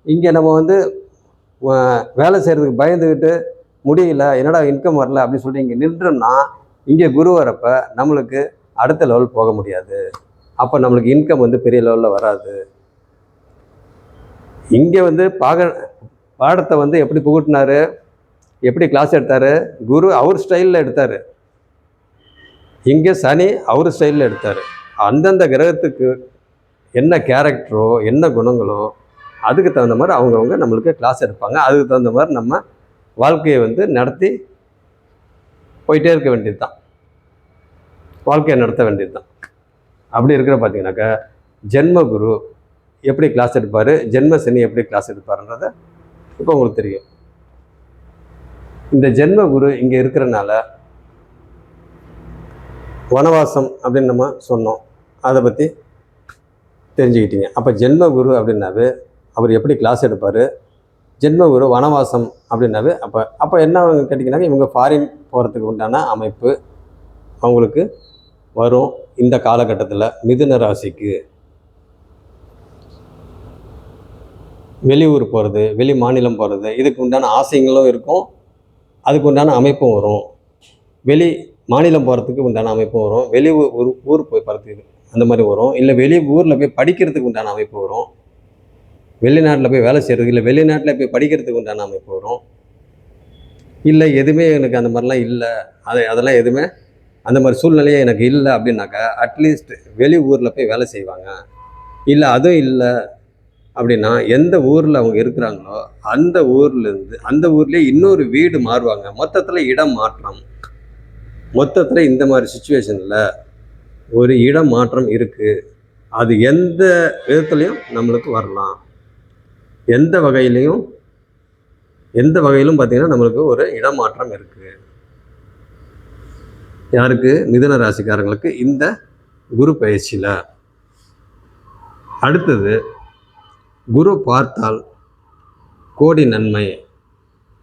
இங்கே நம்ம வேலை செய்கிறதுக்கு பயந்துக்கிட்டு முடியல, என்னடா இன்கம் வரல அப்படின்னு சொல்லிட்டு இங்கே நின்றோம்னா இங்கே குரு வரப்போ நம்மளுக்கு அடுத்த லெவல் போக முடியாது. அப்போ நம்மளுக்கு இன்கம் பெரிய லெவலில் வராது. இங்கே பாடத்தை எப்படி புகுட்டினார், எப்படி கிளாஸ் எடுத்தார்? குரு அவர் ஸ்டைலில் எடுத்தார், இங்கே சனி அவர் ஸ்டைலில் எடுத்தார். அந்தந்த கிரகத்துக்கு என்ன கேரக்டரோ என்ன குணங்களோ அதுக்கு தகுந்த மாதிரி அவங்கவுங்க நம்மளுக்கு கிளாஸ் எடுப்பாங்க. அதுக்கு தகுந்த மாதிரி நம்ம வாழ்க்கையை நடத்தி போயிட்டே இருக்க வேண்டியது தான், வாழ்க்கையை நடத்த வேண்டியது தான். அப்படி இருக்கிற பார்த்தீங்கன்னாக்கா ஜென்ம குரு எப்படி கிளாஸ் எடுப்பார், ஜென்ம சனி எப்படி கிளாஸ் எடுப்பாருன்றதை இப்போ உங்களுக்கு தெரியும். இந்த ஜென்ம குரு இங்கே இருக்கிறனால வனவாசம் அப்படின்னு நம்ம சொன்னோம், அதை பற்றி தெரிஞ்சுக்கிட்டீங்க. அப்போ ஜென்ம குரு அப்படின்னாவே அவர் எப்படி கிளாஸ் எடுப்பார், ஜென்ம குரு வனவாசம் அப்படின்னாவே அப்போ என்ன கேட்டிங்கன்னாக்க இவங்க ஃபாரின் போகிறதுக்கு உண்டான அமைப்பு அவங்களுக்கு வரும். இந்த காலகட்டத்தில் மிதுன ராசிக்கு வெளியூர் போகிறது, வெளி மாநிலம் போகிறது, இதுக்கு உண்டான ஆசைங்களும் இருக்கும், அதுக்கு உண்டான அமைப்பும் வரும். வெளி மாநிலம் போகிறதுக்கு உண்டான அமைப்பும் வரும், வெளி ஊர் போய் போகிறதுக்கு அந்த மாதிரி வரும், இல்லை வெளி ஊரில் போய் படிக்கிறதுக்கு உண்டான அமைப்பு வரும், வெளிநாட்டில் போய் வேலை செய்கிறதுக்கு, இல்லை வெளிநாட்டில் போய் படிக்கிறதுக்கு உண்டான அமைப்பு வரும். இல்லை எதுவுமே எனக்கு அந்த மாதிரிலாம் இல்லை, அதெல்லாம் எதுவுமே அந்த மாதிரி சூழ்நிலையே எனக்கு இல்லை அப்படின்னாக்கா அட்லீஸ்ட் வெளி ஊரில் போய் வேலை செய்வாங்க. இல்லை அதுவும் இல்லை அப்படின்னா எந்த ஊரில் அவங்க இருக்கிறாங்களோ அந்த ஊர்லேருந்து அந்த ஊர்லேயே இன்னொரு வீடு மாறுவாங்க. மொத்தத்தில் இடம் மாற்றம். மொத்தத்தில் இந்த மாதிரி சுச்சுவேஷனில் ஒரு இடம் மாற்றம் இருக்குது. அது எந்த விதத்துலையும் நம்மளுக்கு வரலாம். எந்த வகையிலும் பார்த்திங்கன்னா நம்மளுக்கு ஒரு இடமாற்றம் இருக்குது. யாருக்கு? மிதுன ராசிக்காரங்களுக்கு இந்த குரு பயிற்சியில். அடுத்தது, குரு பார்த்தால் கோடி நன்மை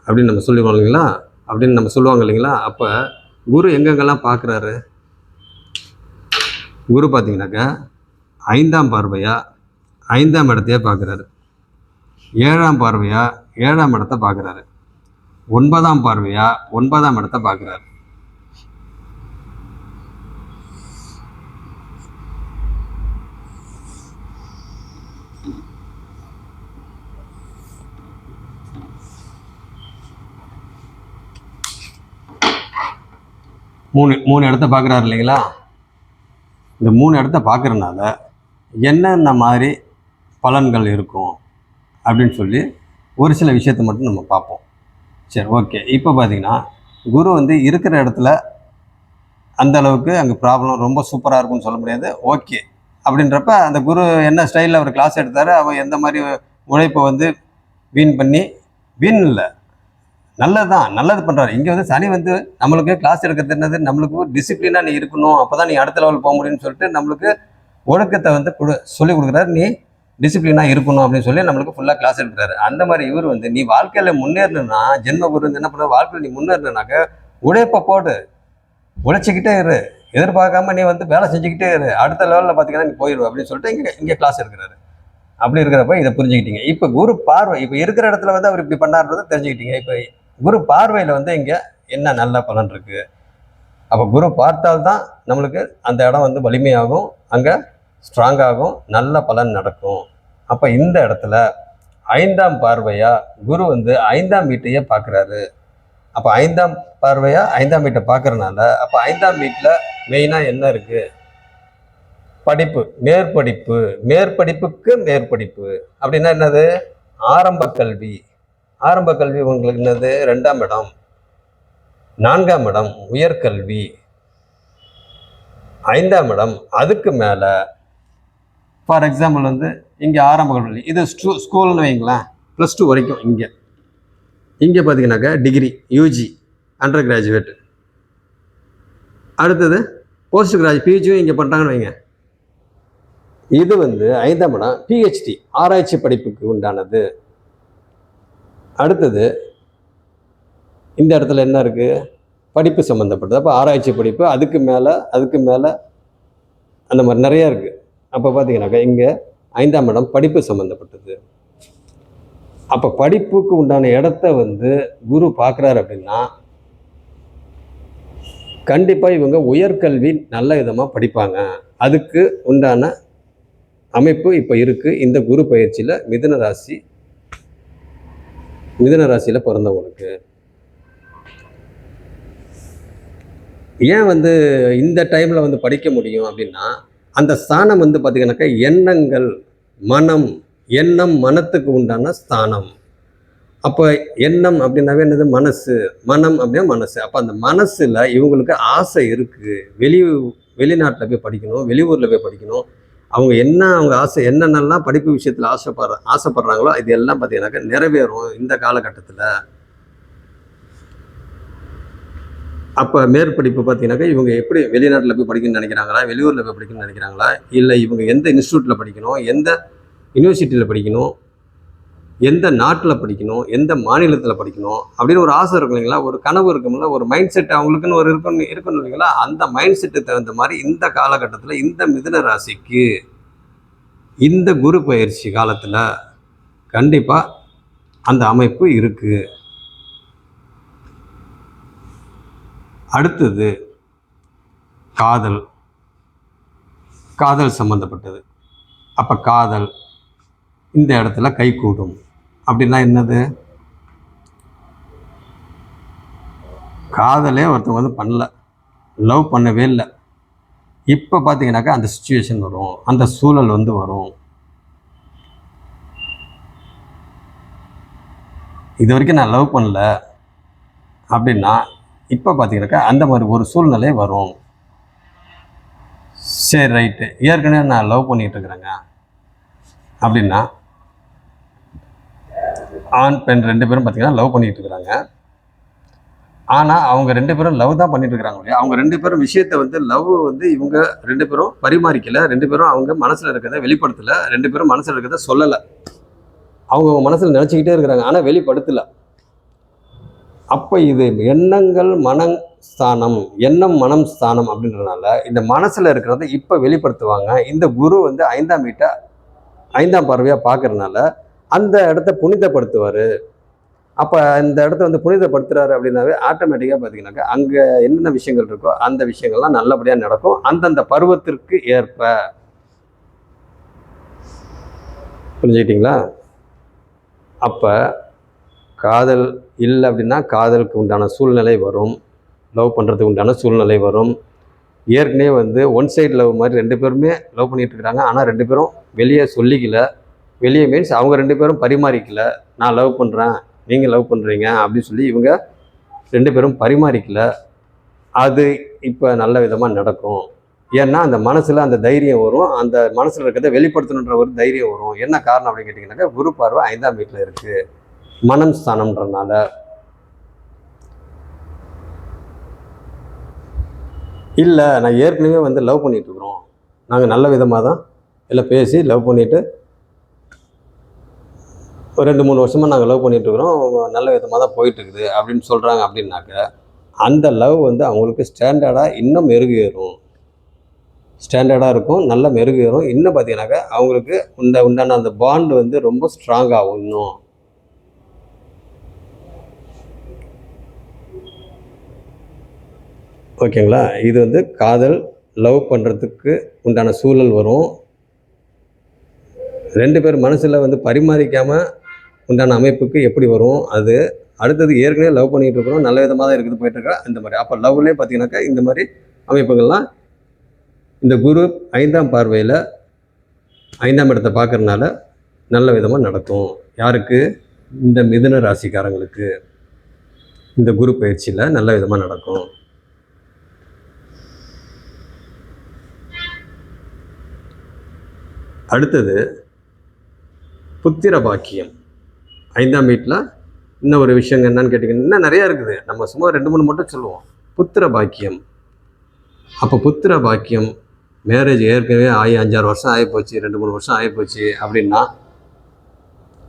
அப்படின்னு நம்ம சொல்லுவாங்க இல்லைங்களா? அப்போ குரு எங்கெங்கெல்லாம் பார்க்குறாரு? குரு பார்த்தீங்கன்னாக்கா 5ஆம் பார்வையாக 5ஆம் இடத்தையே பார்க்குறாரு. 7ஆம் பார்வையாக 7ஆம் இடத்தை பார்க்குறாரு. 9ஆம் பார்வையாக 9ஆம் இடத்தை பார்க்குறாரு. மூணு இடத்த பார்க்குறாரு இல்லைங்களா? இந்த 3 இடத்த பார்க்குறதுனால என்னென்ன மாதிரி பலன்கள் இருக்கும் அப்படின்னு சொல்லி ஒரு சில விஷயத்தை மட்டும் நம்ம பார்ப்போம். சரி, ஓகே. இப்போ பார்த்தீங்கன்னா குரு வந்து இருக்கிற இடத்துல அந்த அளவுக்கு அங்கே ப்ராப்ளம் ரொம்ப சூப்பராக இருக்கும்னு சொல்ல முடியாது. ஓகே அப்படின்றப்ப அந்த குரு என்ன ஸ்டைலில் அவர் கிளாஸ் எடுத்தார், அவர் எந்த மாதிரி உழைப்பை வந்து வீண் இல்லை, நல்லது தான், நல்லது பண்ணுறாரு. இங்கே வந்து சனி வந்து நம்மளுக்கு கிளாஸ் எடுக்கிறது என்னது, நம்மளுக்கு டிசிப்ளினாக நீ இருக்கணும், அப்போ தான் நீ அடுத்த லெவல் போக முடியும்னு சொல்லிட்டு நம்மளுக்கு ஒழுக்கத்தை வந்து சொல்லிக் கொடுக்குறாரு. நீ டிசிப்ளினாக இருக்கணும் அப்படின்னு சொல்லி நம்மளுக்கு ஃபுல்லாக கிளாஸ் எடுக்கிறாரு. அந்த மாதிரி இவர் வந்து நீ வாழ்க்கையில் முன்னேறணும்னா, ஜென்ம குரு வந்து என்ன பண்ணுற, வாழ்க்கையில் நீ முன்னேறணுனாக்க உழைப்பை போடு, உழைச்சிக்கிட்டே இரு, எதிர்பார்க்காம நீ வந்து வேலை செஞ்சுக்கிட்டே இரு, அடுத்த லெவலில் பார்த்தீங்கன்னா நீ போயிடுவ அப்படின்னு சொல்லிட்டு இங்கே கிளாஸ் எடுக்கிறாரு. அப்படி இருக்கிறப்ப இதை புரிஞ்சுக்கிட்டீங்க. இப்போ குரு பார்வை, இப்போ இருக்கிற இடத்துல வந்து அவர் இப்படி பண்ணாருன்றதை தெரிஞ்சுக்கிட்டீங்க. இப்போ குரு பார்வையில் வந்து இங்கே என்ன நல்ல பலன் இருக்குது. அப்போ குரு பார்த்தால்தான் நம்மளுக்கு அந்த இடம் வந்து வலிமையாகும், அங்கே ஸ்ட்ராங்காகும், நல்ல பலன் நடக்கும். அப்போ இந்த இடத்துல 5ஆம் பார்வையாக குரு வந்து 5ஆம் வீட்டையே பார்க்குறாரு. அப்போ 5ஆம் பார்வையாக 5ஆம் வீட்டை பார்க்குறதுனால அப்போ 5ஆம் வீட்டில் மெயினாக என்ன இருக்குது? படிப்பு, மேற்படிப்புக்கு மேற்படிப்பு அப்படின்னா என்னது? ஆரம்ப கல்வி உங்களுக்கு என்னது? 2ஆம் இடம். 4ஆம் இடம் உயர்கல்வி. 5ஆம் இடம் அதுக்கு மேலே. ஃபார் எக்ஸாம்பிள் வந்து இங்கே ஆரம்ப கல்வி, இது ஸ்கூல்னு வைங்களேன், +2 வரைக்கும். இங்கே பார்த்தீங்கன்னாக்கா டிகிரி, யூஜி, அண்டர் கிராஜுவேட். அடுத்தது போஸ்ட் கிராஜுவேட், பிஜியும் இங்கே பண்ணுறாங்கன்னு வைங்க. இது வந்து 5ஆம் இடம் PhD, ஆராய்ச்சி படிப்புக்கு உண்டானது. அடுத்தது இந்த இடத்துல என்ன இருக்குது? படிப்பு சம்மந்தப்பட்டது. அப்போ ஆராய்ச்சி படிப்பு, அதுக்கு மேலே அந்த மாதிரி நிறையா இருக்குது. அப்போ பார்த்தீங்கன்னாக்கா இங்கே 5ஆம் இடம் படிப்பு சம்மந்தப்பட்டது. அப்போ படிப்புக்கு உண்டான இடத்த வந்து குரு பார்க்குறாரு அப்படின்னா கண்டிப்பாக இவங்க உயர்கல்வி நல்ல விதமாக படிப்பாங்க. அதுக்கு உண்டான அமைப்பு இப்போ இருக்குது இந்த குரு பயிற்சியில் மிதுன ராசியில் பிறந்தவங்களுக்கு. ஏன் வந்து இந்த டைமில் வந்து படிக்க முடியும் அப்படின்னா, அந்த ஸ்தானம் வந்து பார்த்திங்கனாக்கா எண்ணம் மனத்துக்கு உண்டான ஸ்தானம். அப்போ எண்ணம் அப்படின்னாவே என்னது? மனம் அப்படின்னா மனசு. அப்போ அந்த மனசில் இவங்களுக்கு ஆசை இருக்குது, வெளிநாட்டில் போய் படிக்கணும், வெளியூரில் போய் படிக்கணும். அவங்க ஆசை என்னென்னலாம் படிப்பு விஷயத்தில் ஆசைப்படுறாங்களோ இது எல்லாம் பார்த்தீங்கன்னாக்கா நிறைவேறும் இந்த காலகட்டத்தில். அப்போ மேற்படிப்பு பார்த்தீங்கன்னாக்கா இவங்க எப்படி வெளிநாட்டில் போய் படிக்கணும்னு நினைக்கிறாங்களா, வெளியூரில் போய் படிக்கணும்னு நினைக்கிறாங்களா, இல்லை இவங்க எந்த இன்ஸ்டியூட்டில் படிக்கணும், எந்த யூனிவர்சிட்டியில் படிக்கணும், எந்த நாட்டில் படிக்கணும், எந்த மாநிலத்தில் படிக்கணும் அப்படின்னு ஒரு ஆசை இருக்கும் இல்லைங்களா, ஒரு கனவு இருக்கும்ல, ஒரு மைண்ட் செட் அவங்களுக்குன்னு ஒரு இருக்கணும் இல்லைங்களா. அந்த மைண்ட் செட்டுக்கு தகுந்த மாதிரி இந்த காலகட்டத்தில் இந்த மிதுன ராசிக்கு இந்த குரு பயிற்சி காலத்தில் கண்டிப்பாக அந்த அமைப்பு இருக்குது. அடுத்தது காதல் சம்பந்தப்பட்டது. அப்போ காதல் இந்த இடத்துல கைகூடும் அப்படின்னா என்னது? காதலே ஒருத்தவங்க வந்து பண்ணல, லவ் பண்ணவே இல்லை. இப்போ பார்த்தீங்கன்னாக்கா அந்த சுச்சுவேஷன் வரும், அந்த சூழல் வந்து வரும். இது வரைக்கும் நான் லவ் பண்ணல அப்படின்னா இப்போ பார்த்தீங்கன்னாக்கா அந்த மாதிரி ஒரு சூழ்நிலை வரும். சரி ரைட்டு, ஏற்கனவே நான் லவ் பண்ணிகிட்டு இருக்கிறேங்க அப்படின்னா, ஆண் பெண் 2 பேரும் பார்த்தீங்கன்னா லவ் பண்ணிகிட்டு இருக்கிறாங்க. ஆனால் அவங்க 2 பேரும் லவ் தான் பண்ணிட்டு இருக்கிறாங்க இல்லையா, அவங்க 2 பேரும் விஷயத்தை வந்து லவ் வந்து இவங்க 2 பேரும் பரிமாறிக்கல, 2 பேரும் அவங்க மனசில் இருக்கிறத வெளிப்படுத்தலை, 2 பேரும் மனசில் இருக்கிறத சொல்லலை, அவங்க மனசில் நினச்சிக்கிட்டே இருக்கிறாங்க ஆனால் வெளிப்படுத்தலை. அப்போ இது எண்ணங்கள் மனம் ஸ்தானம், எண்ணம் மனம் ஸ்தானம் அப்படின்றதுனால இந்த மனசில் இருக்கிறத இப்போ வெளிப்படுத்துவாங்க. இந்த குரு வந்து 5ஆம் வீட்டை 5ஆம் பார்வையாக பார்க்கறதுனால அந்த இடத்த புனிதப்படுத்துவார். அப்போ இந்த இடத்த வந்து புனிதப்படுத்துறாரு அப்படின்னாவே ஆட்டோமேட்டிக்காக பார்த்தீங்கன்னாக்கா அங்கே என்னென்ன விஷயங்கள் இருக்கோ அந்த விஷயங்கள்லாம் நல்லபடியாக நடக்கும் அந்தந்த பருவத்திற்கு ஏற்ப. புரிஞ்சுக்கிட்டீங்களா? அப்போ காதல் இல்லை அப்படின்னா காதலுக்கு உண்டான சூழ்நிலை வரும், லவ் பண்ணுறதுக்கு உண்டான சூழ்நிலை வரும். ஏற்கனவே வந்து ஒன் சைடு லவ் மாதிரி 2 பேருமே லவ் பண்ணிகிட்டு இருக்கிறாங்க, ஆனால் 2 பேரும் வெளியே சொல்லிக்கல. வெளியே மீன்ஸ் அவங்க 2 பேரும் பரிமாறிக்கல, நான் லவ் பண்ணுறேன் நீங்கள் லவ் பண்ணுறீங்க அப்படின்னு சொல்லி இவங்க 2 பேரும் பரிமாறிக்கல. அது இப்போ நல்ல விதமாக நடக்கும். ஏன்னா அந்த மனசில் அந்த தைரியம் வரும், அந்த மனசில் இருக்கிறத வெளிப்படுத்தணுன்ற ஒரு தைரியம் வரும். என்ன காரணம் அப்படின்னு கேட்டிங்கன்னாக்கா குரு பார்வை 5ஆம் வீட்டில் இருக்குது, மனம் ஸ்தானம்ன்றனால. இல்லை நான் ஏற்கனவே வந்து லவ் பண்ணிகிட்டு இருக்கிறோம், நாங்கள் நல்ல விதமாக தான் எல்லாம் பேசி லவ் பண்ணிவிட்டு ஒரு 2-3 வருஷமாக நாங்கள் லவ் பண்ணிகிட்ருக்குறோம், நல்ல விதமாக தான் போயிட்டுருக்குது அப்படின்னு சொல்கிறாங்க. அப்படின்னாக்க அந்த லவ் வந்து அவங்களுக்கு ஸ்டாண்டர்டாக இன்னும் மெருகேறும், ஸ்டாண்டர்டாக இருக்கும், நல்ல மெருகேறும். இன்னும் பார்த்தீங்கன்னாக்கா அவங்களுக்கு உண்டான அந்த பாண்டு வந்து ரொம்ப ஸ்ட்ராங் ஆகும் இன்னும். ஓகேங்களா? இது வந்து காதல் லவ் பண்ணுறதுக்கு உண்டான சூழல் வரும். 2 பேர் மனசில் வந்து பரிமாறிக்காமல் உண்டான அமைப்புக்கு எப்படி வரும் அது. அடுத்தது ஏற்கனவே லவ் பண்ணிகிட்டு இருக்கிறோம், நல்ல விதமாக தான் இருக்குது போயிட்டுருக்கா இந்த மாதிரி. அப்போ லவ்லேயே பார்த்தீங்கன்னாக்கா இந்த மாதிரி அமைப்புகள்லாம் இந்த குரு 5ஆம் பார்வையில் 5ஆம் இடத்தை பார்க்கறதுனால நல்ல விதமாக நடக்கும். யாருக்கு? இந்த மிதுன ராசிக்காரங்களுக்கு இந்த குரு பயிற்சியில் நல்ல விதமாக நடக்கும். அடுத்தது புத்திர பாக்கியம். 5ஆம் வீட்டில் இன்னும் ஒரு விஷயம் என்னன்னு கேட்டிங்கன்னா, இன்னும் நிறையா இருக்குது, நம்ம சும்மா 2-3 மட்டும் சொல்லுவோம். புத்திர பாக்கியம். அப்போ புத்திர பாக்கியம் மேரேஜ் ஏற்கனவே ஆகி 5-6 வருஷம் ஆகிப்போச்சு, 2-3 வருஷம் ஆகிப்போச்சு அப்படின்னா,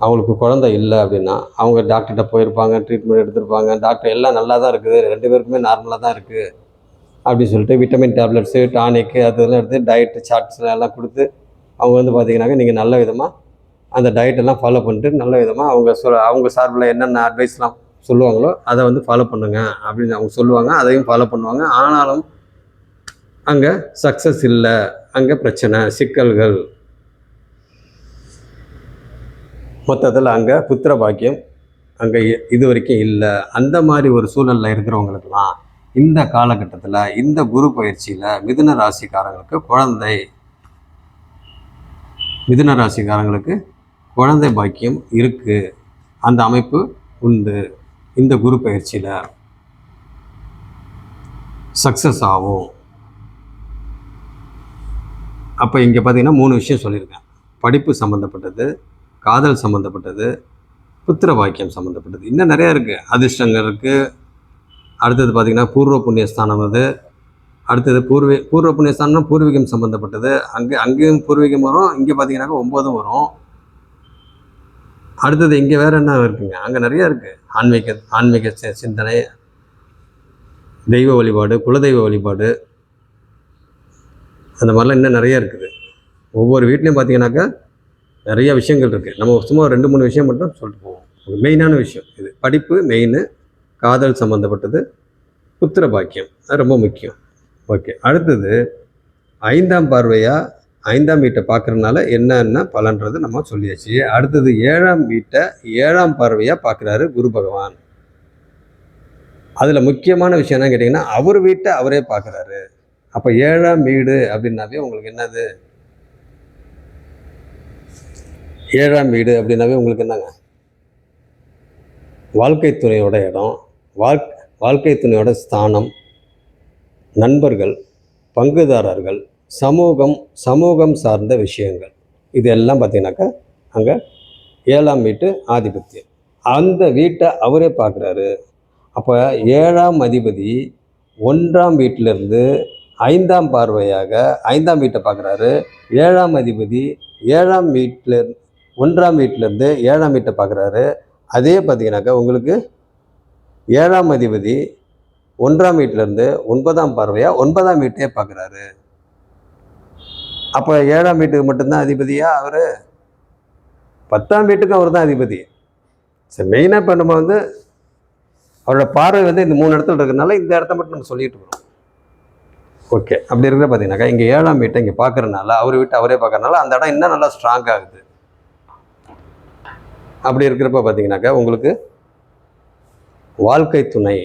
அவங்களுக்கு குழந்தை இல்லை அப்படின்னா அவங்க டாக்டர்கிட்ட போயிருப்பாங்க, ட்ரீட்மெண்ட் எடுத்திருப்பாங்க, டாக்டர் எல்லாம் நல்லா தான் இருக்குது, 2 பேருக்குமே நார்மலாக தான் இருக்குது அப்படின்னு சொல்லிட்டு விட்டமின் டேப்லெட்ஸு டானிக்கு அதெல்லாம் எடுத்து டயட்டு சார்ட்ஸ் எல்லாம் கொடுத்து அவங்க வந்து பார்த்தீங்கன்னாக்கா நீங்கள் நல்ல விதமாக அந்த டயட்டெல்லாம் ஃபாலோ பண்ணிட்டு நல்ல விதமாக அவங்க சார்பில் என்னென்ன அட்வைஸ்லாம் சொல்லுவாங்களோ அதை வந்து ஃபாலோ பண்ணுங்க அப்படின்னு அவங்க சொல்லுவாங்க, அதையும் ஃபாலோ பண்ணுவாங்க. ஆனாலும் அங்கே சக்ஸஸ் இல்லை, அங்கே பிரச்சனை சிக்கல்கள், மொத்தத்தில் அங்கே புத்திர பாக்கியம் அங்கே இது வரைக்கும் இல்லை. அந்த மாதிரி ஒரு சூழலில் இருக்கிறவங்களுக்கெல்லாம் இந்த காலகட்டத்தில் இந்த குரு பயிற்சியில் மிதுன ராசிக்காரங்களுக்கு குழந்தை பாக்கியம் இருக்குது, அந்த அமைப்பு உண்டு. இந்த குரு பயிற்சியில் சக்ஸஸ் ஆகும். அப்போ இங்கே பார்த்தீங்கன்னா 3 விஷயம் சொல்லியிருக்கேன். படிப்பு சம்மந்தப்பட்டது, காதல் சம்மந்தப்பட்டது, புத்திர பாக்கியம் சம்மந்தப்பட்டது. இன்னும் நிறையா இருக்குது, அதிர்ஷ்டங்கள் இருக்குது. அடுத்தது பார்த்திங்கன்னா பூர்வ புண்ணியஸ்தானம். அது அடுத்தது பூர்வ புண்ணியஸ்தானம்னா பூர்வீகம் சம்மந்தப்பட்டது, அங்கேயும் பூர்வீகம் வரும், இங்கே பார்த்தீங்கன்னாக்கா 9 வரும். அடுத்தது இங்கே வேறு என்ன இருக்குங்க, அங்கே நிறையா இருக்குது. ஆன்மீக சிந்தனை, தெய்வ வழிபாடு, குலதெய்வ வழிபாடு, அந்த மாதிரிலாம் இன்னும் நிறையா இருக்குது. ஒவ்வொரு வீட்லேயும் பார்த்தீங்கன்னாக்கா நிறைய விஷயங்கள் இருக்குது. நம்ம சும்மா 2-3 விஷயம் மட்டும் சொல்லிட்டு போவோம். மெயினான விஷயம் இது. படிப்பு மெயின், காதல் சம்மந்தப்பட்டது, புத்திர பாக்கியம் அது ரொம்ப முக்கியம். ஓகே, அடுத்தது 5ஆம் பார்வையாக 5ஆம் வீட்டை பார்க்குறதுனால என்னென்ன பலன்றது நம்ம சொல்லியாச்சு. அடுத்தது 7ஆம் வீட்டை 7ஆம் பார்வையாக பார்க்குறாரு குரு பகவான். அதில் முக்கியமான விஷயம் என்னன்னு கேட்டிங்கன்னா, அவர் வீட்டை அவரே பார்க்குறாரு. அப்போ 7ஆம் வீடு அப்படின்னாவே உங்களுக்கு என்னது, 7ஆம் வீடு அப்படின்னாவே உங்களுக்கு என்னங்க, வாழ்க்கை துணையோட இடம், வாழ்க்கை துணையோட ஸ்தானம், நண்பர்கள், பங்குதாரர்கள், சமூகம் சார்ந்த விஷயங்கள், இதெல்லாம் பார்த்தீங்கன்னாக்கா அங்கே 7ஆம் வீட்டு ஆதிபத்தியம். அந்த வீட்டை அவரே பார்க்குறாரு. அப்போ 7ஆம் அதிபதி 1ஆம் வீட்டிலிருந்து 5ஆம் பார்வையாக 5ஆம் வீட்டை பார்க்குறாரு. 7ஆம் அதிபதி 7ஆம் வீட்டில் 1ஆம் வீட்டிலேருந்து 7ஆம் வீட்டை பார்க்குறாரு. அதே பார்த்தீங்கன்னாக்கா உங்களுக்கு 7ஆம் அதிபதி 1ஆம் வீட்டிலேருந்து 9ஆம் பார்வையாக 9ஆம் வீட்டையே பார்க்குறாரு. அப்போ 7ஆம் வீட்டுக்கு மட்டும்தான் அதிபதியா அவர்? 10ஆம் வீட்டுக்கும் அவர் தான் அதிபதி. சரி, மெயினாக இப்போ நம்ம வந்து அவரோட பார்வை வந்து இந்த 3 இடத்துல இருக்கிறதுனால இந்த இடத்த மட்டும் நம்ம சொல்லிட்டு இருக்கோம். ஓகே, அப்படி இருக்கிற பார்த்தீங்கன்னாக்கா இங்கே 7ஆம் வீட்டை இங்கே பார்க்குறதுனால, அவர் வீட்டை அவரே பார்க்கறதுனால அந்த இடம் இன்னும் நல்லா ஸ்ட்ராங் ஆகுது. அப்படி இருக்கிறப்ப பார்த்தீங்கன்னாக்கா உங்களுக்கு வாழ்க்கை துணை,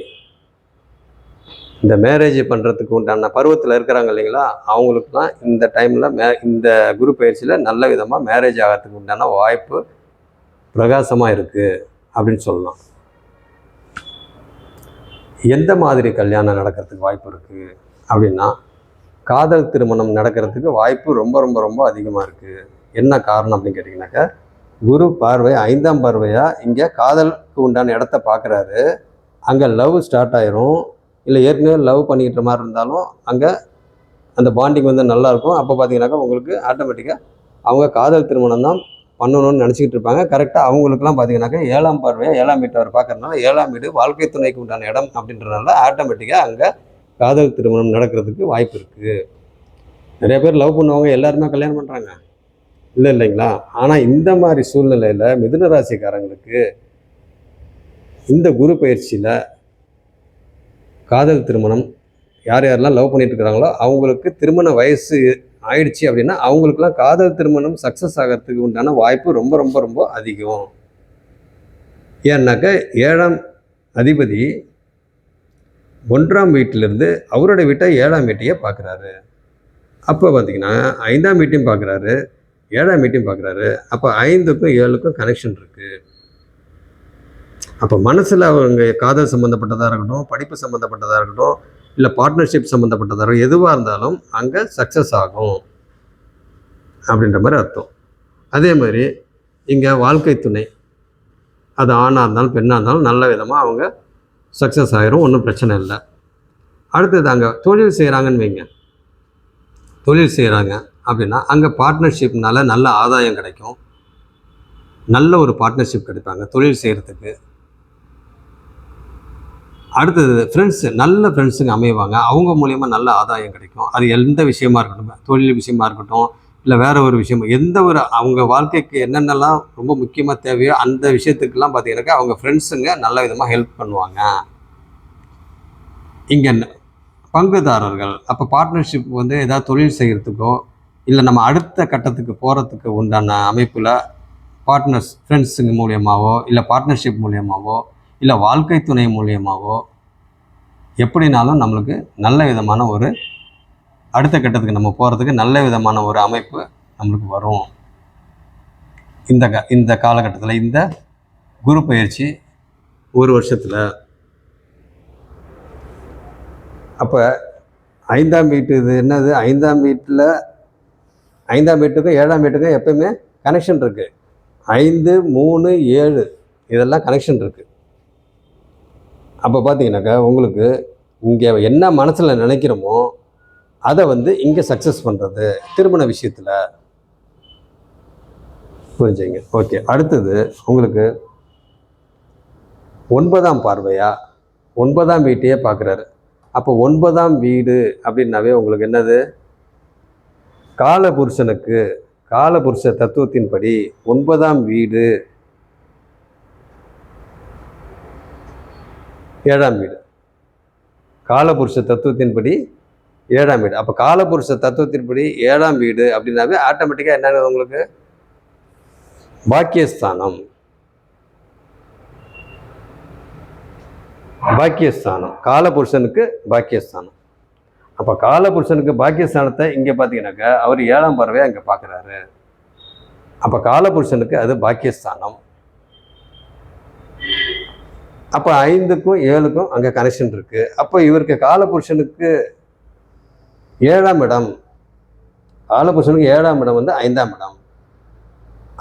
இந்த மேரேஜ் பண்ணுறதுக்கு உண்டான பருவத்தில் இருக்கிறாங்க இல்லைங்களா, அவங்களுக்குலாம் இந்த டைமில் இந்த குரு பயிற்சியில் நல்ல விதமாக மேரேஜ் ஆகிறதுக்கு உண்டான வாய்ப்பு பிரகாசமாக இருக்குது அப்படின்னு சொல்லலாம். எந்த மாதிரி கல்யாணம் நடக்கிறதுக்கு வாய்ப்பு இருக்குது அப்படின்னா, காதல் திருமணம் நடக்கிறதுக்கு வாய்ப்பு ரொம்ப ரொம்ப ரொம்ப அதிகமாக இருக்குது. என்ன காரணம் அப்படின்னு கேட்டிங்கனாக்கா, குரு பார்வை 5ஆம் பார்வையாக இங்கே காதலுக்கு உண்டான இடத்த பார்க்குறாரு. அங்கே லவ் ஸ்டார்ட் ஆயிரும். இல்லை ஏற்கனவே லவ் பண்ணிக்கிட்ட மாதிரி இருந்தாலும் அங்கே அந்த பாண்டிங் வந்து நல்லாயிருக்கும். அப்போ பார்த்தீங்கன்னாக்கா உங்களுக்கு ஆட்டோமேட்டிக்காக அவங்க காதல் திருமணம் தான் பண்ணணும்னு நினச்சிக்கிட்டு இருப்பாங்க. கரெக்டாக அவங்களுக்குலாம் பார்த்தீங்கன்னாக்கா 7ஆம் பார்வையாக 7ஆம் வீட்டை அவர் பார்க்கறதுனால 7ஆம் வீடு வாழ்க்கை துணைக்கு உண்டான இடம் அப்படின்றதுனால ஆட்டோமேட்டிக்காக அங்கே காதல் திருமணம் நடக்கிறதுக்கு வாய்ப்பு இருக்குது. நிறைய பேர் லவ் பண்ணுவாங்க, எல்லாருமே கல்யாணம் பண்ணுறாங்க இல்லைங்களா? ஆனால் இந்த மாதிரி சூழ்நிலையில் மிதுன ராசிக்காரங்களுக்கு இந்த குரு பயிற்சியில் காதல் திருமணம் யார் யாரெல்லாம் லவ் பண்ணிட்டு இருக்கிறாங்களோ அவங்களுக்கு திருமண வயசு ஆயிடுச்சு அப்படின்னா அவங்களுக்குலாம் காதல் திருமணம் சக்ஸஸ் ஆகிறதுக்கு உண்டான வாய்ப்பு ரொம்ப ரொம்ப ரொம்ப அதிகம். ஏன்னாக்கா 7ஆம் அதிபதி 1ஆம் வீட்டிலிருந்து அவரோட வீட்டை 7ஆம் வீட்டையே பார்க்குறாரு. அப்போ பார்த்தீங்கன்னா 5ஆம் வீட்டையும் பார்க்குறாரு, 7ஆம் வீட்டையும் பார்க்குறாரு. அப்போ 5க்கும் 7க்கும் கனெக்ஷன் இருக்குது. அப்போ மனசில் அவங்க காதல் சம்மந்தப்பட்டதாக இருக்கட்டும், படிப்பு சம்மந்தப்பட்டதாக இருக்கட்டும், இல்லை பார்ட்னர்ஷிப் சம்மந்தப்பட்டதாக இருக்கட்டும், எதுவாக இருந்தாலும் அங்கே சக்ஸஸ் ஆகும் அப்படின்ற மாதிரி அர்த்தம். அதே மாதிரி இங்கே வாழ்க்கை துணை, அது ஆணாக இருந்தாலும் பெண்ணாக இருந்தாலும் நல்ல விதமாக அவங்க சக்ஸஸ் ஆகிரும், ஒன்றும் பிரச்சனை இல்லை. அடுத்தது அங்கே தொழில் செய்கிறாங்கன்னு வைங்க, தொழில் செய்கிறாங்க அப்படின்னா அங்கே பார்ட்னர்ஷிப்னால நல்ல ஆதாயம் கிடைக்கும், நல்ல ஒரு பார்ட்னர்ஷிப் கிடைப்பாங்க தொழில் செய்கிறதுக்கு. அடுத்தது ஃப்ரெண்ட்ஸு, நல்ல ஃப்ரெண்ட்ஸுங்க அமைவாங்க, அவங்க மூலயமா நல்ல ஆதாயம் கிடைக்கும். அது எந்த விஷயமா இருக்கட்டும், தொழில் விஷயமா இருக்கட்டும், இல்லை வேறு ஒரு விஷயம், எந்த ஒரு அவங்க வாழ்க்கைக்கு என்னென்னலாம் ரொம்ப முக்கியமாக தேவையோ அந்த விஷயத்துக்கெல்லாம் பார்த்தீங்கன்னாக்கா அவங்க ஃப்ரெண்ட்ஸுங்க நல்ல விதமாக ஹெல்ப் பண்ணுவாங்க. இங்கே பங்குதாரர்கள், அப்போ பார்ட்னர்ஷிப் வந்து ஏதாவது தொழில் செய்கிறதுக்கோ இல்லை நம்ம அடுத்த கட்டத்துக்கு போகிறதுக்கு உண்டான அமைப்பில் பார்ட்னர்ஸ் ஃப்ரெண்ட்ஸுங்க மூலியமாகவோ இல்லை பார்ட்னர்ஷிப் மூலியமாகவோ இல்லை வாழ்க்கை துணை மூலியமாகவோ எப்படினாலும் நம்மளுக்கு நல்ல விதமான ஒரு அடுத்த கட்டத்துக்கு நம்ம போகிறதுக்கு நல்ல விதமான ஒரு அமைப்பு நம்மளுக்கு வரும் இந்த காலகட்டத்தில், இந்த குரு பயிற்சி ஒரு வருஷத்தில். அப்போ 5ஆம் வீட்டு இது என்னது, 5ஆம் வீட்டில் 5ஆம் வீட்டுக்கும் 7ஆம் வீட்டுக்கும் எப்பயுமே கனெக்ஷன் இருக்குது. 5, 3, 7 இதெல்லாம் கனெக்ஷன் இருக்குது. அப்போ பார்த்தீங்கன்னாக்கா உங்களுக்கு இங்கே என்ன மனசில் நினைக்கிறோமோ அதை வந்து இங்கே சக்ஸஸ் பண்ணுறது திருமண விஷயத்தில், புரிஞ்சுங்க. ஓகே, அடுத்தது உங்களுக்கு 9ஆம் பார்வையா 9ஆம் வீட்டையே பார்க்குறாரு. அப்போ 9ஆம் வீடு அப்படின்னாவே உங்களுக்கு என்னது, காலபுருஷ தத்துவத்தின்படி 9ஆம் வீடு 7ஆம் வீடு, காலபுருஷ தத்துவத்தின்படி 7ஆம் வீடு. அப்போ காலபுருஷ தத்துவத்தின்படி 7ஆம் வீடு அப்படின்னாவே ஆட்டோமேட்டிக்காக என்னன்னு உங்களுக்கு பாக்கியஸ்தானம், காலபுருஷனுக்கு பாக்கியஸ்தானம். அப்போ காலபுருஷனுக்கு பாக்கியஸ்தானத்தை இங்கே பார்த்தீங்கன்னாக்கா அவர் 7ஆம் பார்வையாக இங்கே பார்க்குறாரு. அப்போ காலபுருஷனுக்கு அது பாக்கியஸ்தானம். அப்போ 5க்கும் 7க்கும் அங்கே கனெக்ஷன் இருக்குது. அப்போ இவருக்கு காலபுருஷனுக்கு 7ஆம் இடம், காலபுருஷனுக்கு 7ஆம் இடம் வந்து 5ஆம் இடம்.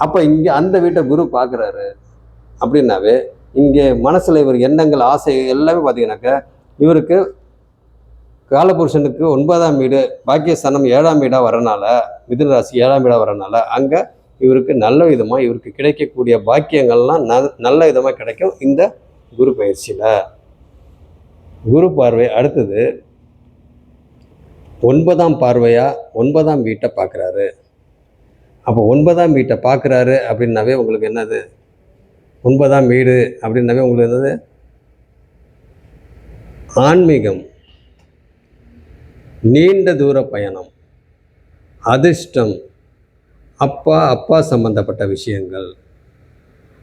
அப்போ இங்கே அந்த வீட்டை குரு பார்க்குறாரு அப்படின்னாவே இங்கே மனசில் இவர் எண்ணங்கள், ஆசை எல்லாமே பார்த்தீங்கன்னாக்கா இவருக்கு காலபுருஷனுக்கு 9ஆம் வீடு பாக்கியஸ்தானம் 7ஆம் வீடாக வரனால, மிதுன ராசி 7ஆம் வீடாக வரனால அங்கே இவருக்கு நல்ல விதமாக இவருக்கு கிடைக்கக்கூடிய பாக்கியங்கள்லாம் நல்ல விதமாக கிடைக்கும் இந்த குரு பயிற்சியில். குரு பார்வை அடுத்தது 9ஆம் பார்வையாக 9ஆம் வீட்டை பார்க்குறாரு. அப்போ 9ஆம் வீட்டை பார்க்குறாரு அப்படின்னாவே உங்களுக்கு என்னது, 9ஆம் வீடு அப்படின்னாவே உங்களுக்கு என்னது, ஆன்மீகம், நீண்ட தூர பயணம், அதிர்ஷ்டம், அப்பா சம்பந்தப்பட்ட விஷயங்கள்,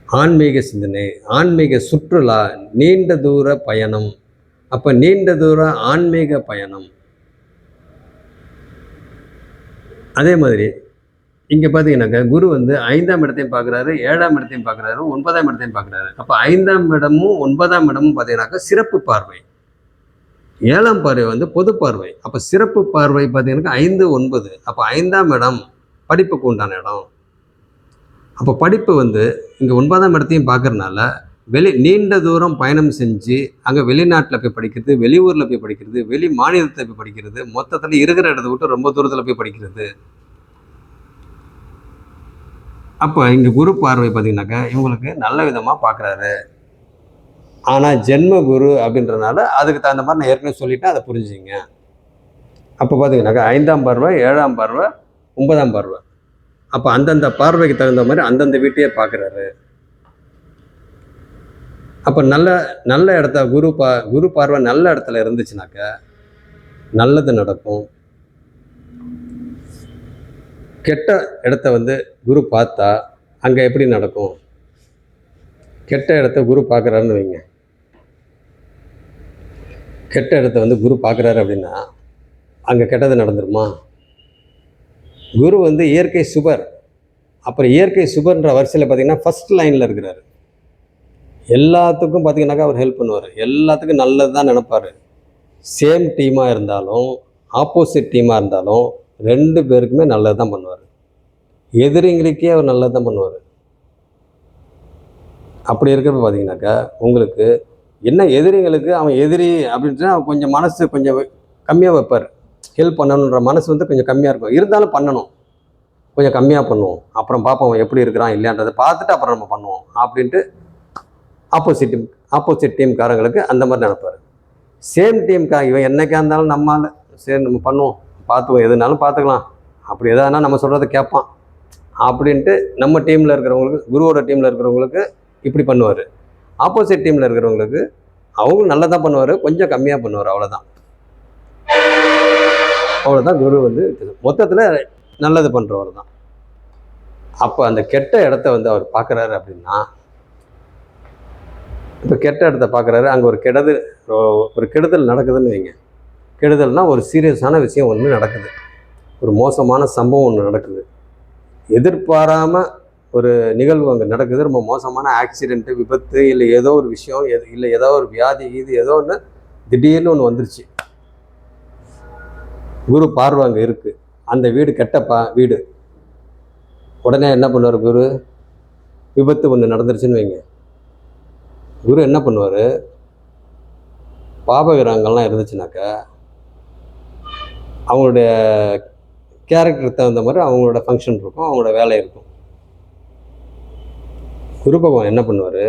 ஆன்மீக சிந்தனை, ஆன்மீக சுற்றுலா, நீண்ட தூர பயணம். அப்போ நீண்ட தூர ஆன்மீக பயணம். அதே மாதிரி இங்கே பார்த்தீங்கன்னாக்கா குரு வந்து 5ஆம் இடத்தையும் பார்க்குறாரு, 7ஆம் இடத்தையும் பார்க்குறாரு, 9ஆம் இடத்தையும் பார்க்குறாரு. அப்போ 5ஆம் இடமும் 9ஆம் இடமும் பார்த்தீங்கன்னாக்கா சிறப்பு பார்வை. 7ஆம் பார்வை வந்து பொது பார்வை. அப்போ சிறப்பு பார்வை பார்த்தீங்கன்னாக்கா 5, 9. அப்போ 5ஆம் இடம் படிப்புக்கு உண்டான இடம். அப்போ படிப்பு வந்து இங்கே 9ஆம் இடத்தையும் பார்க்கறதுனால நீண்ட தூரம் பயணம் செஞ்சு அங்கே வெளிநாட்டில் போய் படிக்கிறது, வெளியூரில் போய் படிக்கிறது, வெளி மாநிலத்தை போய் படிக்கிறது, மொத்தத்தில் இருக்கிற இடத்த விட்டு ரொம்ப தூரத்தில் போய் படிக்கிறது. அப்போ இங்கே குரு பார்வை பார்த்தீங்கன்னாக்கா இவங்களுக்கு நல்ல விதமாக பார்க்குறாரு. ஆனால் ஜென்ம குரு அப்படின்றனால அதுக்கு தகுந்த மாதிரி நான் ஏற்கனவே சொல்லிட்டேன், அதை புரிஞ்சுங்க. அப்போ பார்த்தீங்கன்னாக்கா 5ஆம் பார்வை, 7ஆம் பார்வை, 9ஆம் பார்வை. அப்போ அந்தந்த பார்வைக்கு தகுந்த மாதிரி அந்தந்த வீட்டையே பார்க்குறாரு. அப்போ நல்ல இடத்த குரு பார்வை நல்ல இடத்துல இருந்துச்சுனாக்கா நல்லது நடக்கும். கெட்ட இடத்த வந்து குரு பார்த்தா அங்கே எப்படி நடக்கும்? கெட்ட இடத்த குரு பார்க்குறாருன்னு வைங்க, கெட்ட இடத்த வந்து குரு பார்க்குறாரு அப்படின்னா அங்கே கெட்டது நடந்துருமா? குரு வந்து இயற்கை சுபர். அப்புறம் இயற்கை சுபர்ன்ற வரிசையில் பார்த்தீங்கன்னா ஃபஸ்ட் லைனில் இருக்கிறாரு. எல்லாத்துக்கும் பார்த்தீங்கன்னாக்கா அவர் ஹெல்ப் பண்ணுவார், எல்லாத்துக்கும் நல்லது தான் நினைப்பார். சேம் டீமாக இருந்தாலும் ஆப்போசிட் டீமாக இருந்தாலும் 2 பேருக்குமே நல்லது தான் பண்ணுவார். எதிரிங்களுக்கே அவர் நல்லது தான் பண்ணுவார். அப்படி இருக்கிறப்ப பார்த்தீங்கன்னாக்கா உங்களுக்கு என்ன, எதிரிங்களுக்கு அவன் எதிரி அப்படின்ட்டு அவன் கொஞ்சம் மனசு கொஞ்சம் கம்மியாக வைப்பார். ஹெல்ப் பண்ணணுன்ற மனசு வந்து கொஞ்சம் கம்மியாக இருக்கும். இருந்தாலும் பண்ணணும், கொஞ்சம் கம்மியாக பண்ணுவோம், அப்புறம் பார்ப்போம் அவன் எப்படி இருக்கிறான் இல்லையான்றதை பார்த்துட்டு அப்புறம் நம்ம பண்ணுவோம் அப்படின்ட்டு ஆப்போசிட் டீம்காரங்களுக்கு அந்த மாதிரி நினைப்பார். சேம் டீம்கார இவன் என்னைக்கா இருந்தாலும் நம்மளால் சரி நம்ம பண்ணுவோம், பார்த்துவோம், எதுனாலும் பார்த்துக்கலாம், அப்படி எதானா நம்ம சொல்கிறத கேட்பான் அப்படின்ட்டு நம்ம டீமில் இருக்கிறவங்களுக்கு, குருவோட டீமில் இருக்கிறவங்களுக்கு இப்படி பண்ணுவார். ஆப்போசிட் டீமில் இருக்கிறவங்களுக்கு அவங்களும் நல்லா தான் பண்ணுவார், கொஞ்சம் கம்மியாக பண்ணுவார், அவ்வளோதான். குரு வந்து மொத்தத்தில் நல்லது பண்ணுறவர் தான். அப்போ அந்த கெட்ட இடத்த வந்து அவர் பார்க்குறாரு அப்படின்னா, இப்போ கெட்ட இடத்த பார்க்குறாரு, அங்கே ஒரு கெடுதல் நடக்குதுன்னு வைங்க. கெடுதல்னால் ஒரு சீரியஸான விஷயம் ஒன்று நடக்குது, ஒரு மோசமான சம்பவம் ஒன்று நடக்குது, எதிர்பாராமல் ஒரு நிகழ்வு அங்கே நடக்குது, ரொம்ப மோசமான ஆக்சிடெண்ட்டு, விபத்து, இல்லை ஏதோ ஒரு விஷயம், இல்லை ஏதோ ஒரு வியாதி, ஏதோ ஒன்று திடீர்னு ஒன்று வந்துருச்சு. குரு பார்வை அங்கே இருக்குது, அந்த வீடு கெட்ட வீடு. உடனே என்ன பண்ணுவார் குரு? விபத்து ஒன்று நடந்துருச்சுன்னு வைங்க, குரு என்ன பண்ணுவார்? பாபகிரகங்கள்லாம் இருந்துச்சுனாக்கா அவங்களுடைய கேரக்டருக்கு தகுந்த மாதிரி அவங்களோட ஃபங்க்ஷன் இருக்கும், அவங்களோட வேலை இருக்கும். குரு பகவான் என்ன பண்ணுவார்?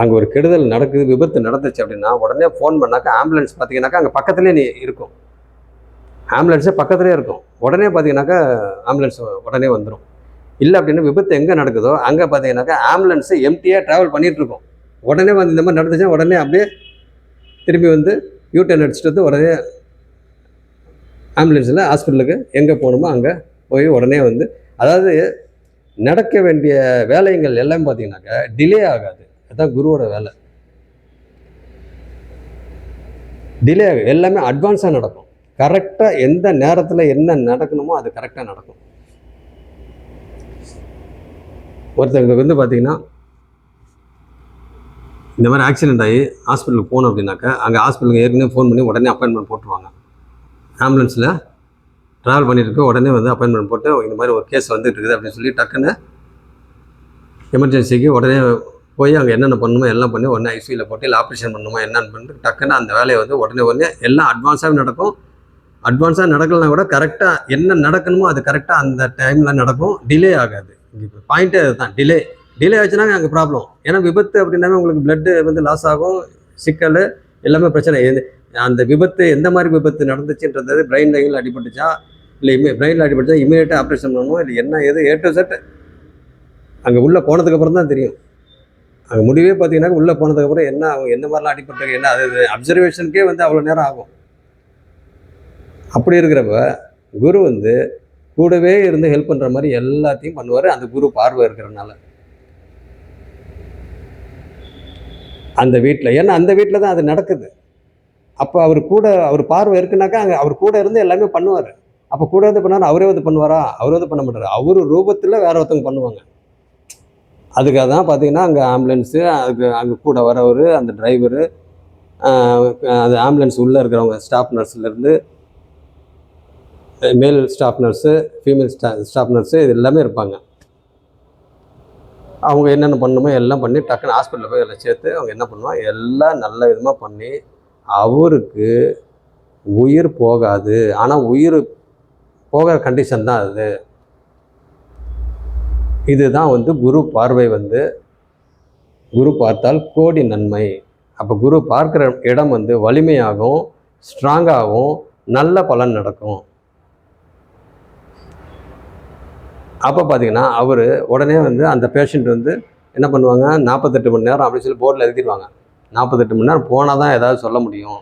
அங்கே ஒரு கெடுதல் நடக்குது, விபத்து நடந்துச்சு அப்படின்னா உடனே ஃபோன் பண்ணாக்கா ஆம்புலன்ஸ் பார்த்தீங்கன்னாக்கா அங்கே பக்கத்துலேயே இருக்கும், ஆம்புலன்ஸே பக்கத்துலேயே இருக்கும். உடனே பார்த்தீங்கன்னாக்கா ஆம்புலன்ஸ் உடனே வந்துடும். இல்லை அப்படின்னா விபத்து எங்கே நடக்குதோ அங்கே பார்த்தீங்கன்னாக்கா ஆம்புலன்ஸு எம்டியாக ட்ராவல் பண்ணிகிட்ருக்கோம். உடனே வந்து இந்த மாதிரி நடந்துச்சுன்னா உடனே அப்படியே திரும்பி வந்து யூட்டர்ன் அடிச்சுட்டு வந்து உடனே ஆம்புலன்ஸில் ஹாஸ்பிட்டலுக்கு எங்கே போகணுமோ அங்கே போய் உடனே வந்து, அதாவது நடக்க வேண்டிய வேலைகள் எல்லாம் பார்த்தீங்கன்னாக்கா டிலே ஆகாது. அதுதான் குருவோட வேலை. டிலே ஆகும், எல்லாமே அட்வான்ஸாக நடக்கும். கரெக்டாக எந்த நேரத்தில் என்ன நடக்கணுமோ அது கரெக்டாக நடக்கும். ஒருத்தங்களுக்கு வந்து பார்த்தீங்கன்னா இந்த மாதிரி ஆக்சிடென்ட் ஆகி ஹாஸ்பிட்டலுக்கு போகணும் அப்படின்னாக்கா அங்கே ஹாஸ்பிட்டலுக்கு ஏற்கனவே ஃபோன் பண்ணி உடனே அப்பாயின்மெண்ட் போட்டுருவாங்க. ஆம்புலன்ஸில் ட்ராவல் பண்ணிட்டு உடனே வந்து அப்பாயின்மெண்ட் போட்டு இந்த மாதிரி ஒரு கேஸ் வந்துட்டு இருக்குது அப்படின்னு சொல்லி டக்குன்னு எமர்ஜென்சிக்கு உடனே போய் அங்கே என்னென்ன பண்ணணுமோ எல்லாம் பண்ணி உடனே ஐசியூவில் போட்டு இல்லை ஆப்ரேஷன் பண்ணணுமோ என்னென்னு பண்ணிட்டு டக்குன்னு அந்த வேலையை வந்து உடனே எல்லாம் அட்வான்ஸாக நடக்கும். அட்வான்ஸாக நடக்கலனா கூட கரெக்டாக என்ன நடக்கணுமோ அது கரெக்டாக அந்த டைமில் நடக்கும். டிலே ஆகாது. இப்போ பாயிண்ட்டே அதுதான், டிலே ஆச்சுன்னா அங்கே ப்ராப்ளம். ஏன்னா விபத்து அப்படின்னாவே உங்களுக்கு பிளட்டு வந்து லாஸ் ஆகும், சிக்கல் எல்லாமே பிரச்சனை. அந்த விபத்து எந்த மாதிரி விபத்து நடந்துச்சுன்றது, பிரெயின் லைனில் அடிபட்டுச்சா இல்லை பிரெயினில் அடிபட்டுச்சா இமீடியட்டாக ஆப்ரேஷன் பண்ணணும் இல்லை என்ன ஏது A to Z அங்கே உள்ளே போனதுக்கப்புறம் தான் தெரியும். அங்கே முடிவே பார்த்தீங்கன்னா உள்ளே போனதுக்கப்புறம் என்ன அவங்க எந்த மாதிரிலாம் அடிபட்டாங்க என்ன அது அப்சர்வேஷனுக்கே வந்து அவ்வளோ நேரம் ஆகும். அப்படி இருக்கிறப்ப குரு வந்து கூடவே இருந்து ஹெல்ப் பண்ணுற மாதிரி எல்லாத்தையும் பண்ணுவார். அந்த குரு பார்வை இருக்கிறதுனால அந்த வீட்டில், ஏன்னா அந்த வீட்டில் தான் அது நடக்குது. அப்போ அவர் பார்வை இருக்குனாக்கா அங்கே அவர் கூட இருந்து எல்லாமே பண்ணுவார். அப்போ கூட இருந்து பண்ணாரு, அவரே வந்து பண்ணுவாரா? அவரே வந்து பண்ண மாட்டார். அவர் ரூபத்தில் வேற ஒருத்தவங்க பண்ணுவாங்க. அதுக்காக தான் பார்த்தீங்கன்னா அங்கே ஆம்புலன்ஸு, அதுக்கு அங்கே கூட வரவர், அந்த டிரைவரு, அந்த ஆம்புலன்ஸ் உள்ளே இருக்கிறவங்க ஸ்டாஃப் நர்ஸ்லேருந்து மேல் staff nurse, female staff nurse இது எல்லாமே இருப்பாங்க. அவங்க என்னென்ன பண்ணணுமோ எல்லாம் பண்ணி டக்குன்னு ஹாஸ்பிட்டலில் போய் எல்லாம் சேர்த்து அவங்க என்ன பண்ணுவாங்க எல்லாம் நல்ல விதமாக பண்ணி அவருக்கு உயிர் போகாது. ஆனால் உயிர் போகிற கண்டிஷன் தான் அது. இதுதான் வந்து குரு பார்வை வந்து குரு பார்த்தால் கோடி நன்மை. அப்போ குரு பார்க்குற இடம் வந்து வலிமையாகவும் ஸ்ட்ராங்காகவும் நல்ல பலன் நடக்கும். அப்போ பார்த்தீங்கன்னா அவர் உடனே வந்து அந்த பேஷண்ட் வந்து என்ன பண்ணுவாங்க, 48 மணி நேரம் அப்படின்னு சொல்லி போர்டில் எழுதிடுவாங்க. 48 மணி நேரம் போனால் தான் ஏதாவது சொல்ல முடியும்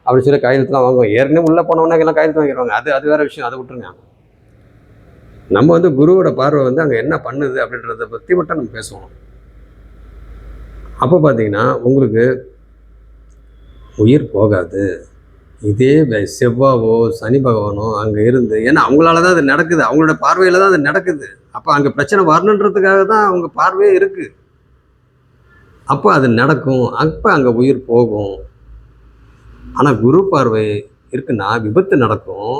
அப்படின்னு சொல்லி கையெழுத்துலாம் வாங்குவோம். ஏற்கனவே உள்ளே போனவொன்னே எல்லாம் கையெழுத்து வாங்கிடுவாங்க. அது வேறு விஷயம், அதை விட்டுருங்க. நம்ம வந்து குருவோட பார்வை வந்து அங்கே என்ன பண்ணுது அப்படின்றத பற்றி மட்டும் நம்ம பேசுவோம். அப்போ பார்த்தீங்கன்னா உங்களுக்கு உயிர் போகாது. இதே செவ்வாவோ சனி பகவானோ அங்கே இருந்து, ஏன்னா அவங்களால தான் அது நடக்குது, அவங்களோட பார்வையில் தான் அது நடக்குது. அப்போ அங்கே பிரச்சனை வரணுன்றதுக்காக தான் அவங்க பார்வையே இருக்குது. அப்போ அது நடக்கும், அப்போ அங்கே உயிர் போகும். ஆனால் குரு பார்வை இருக்குன்னா விபத்து நடக்கும்,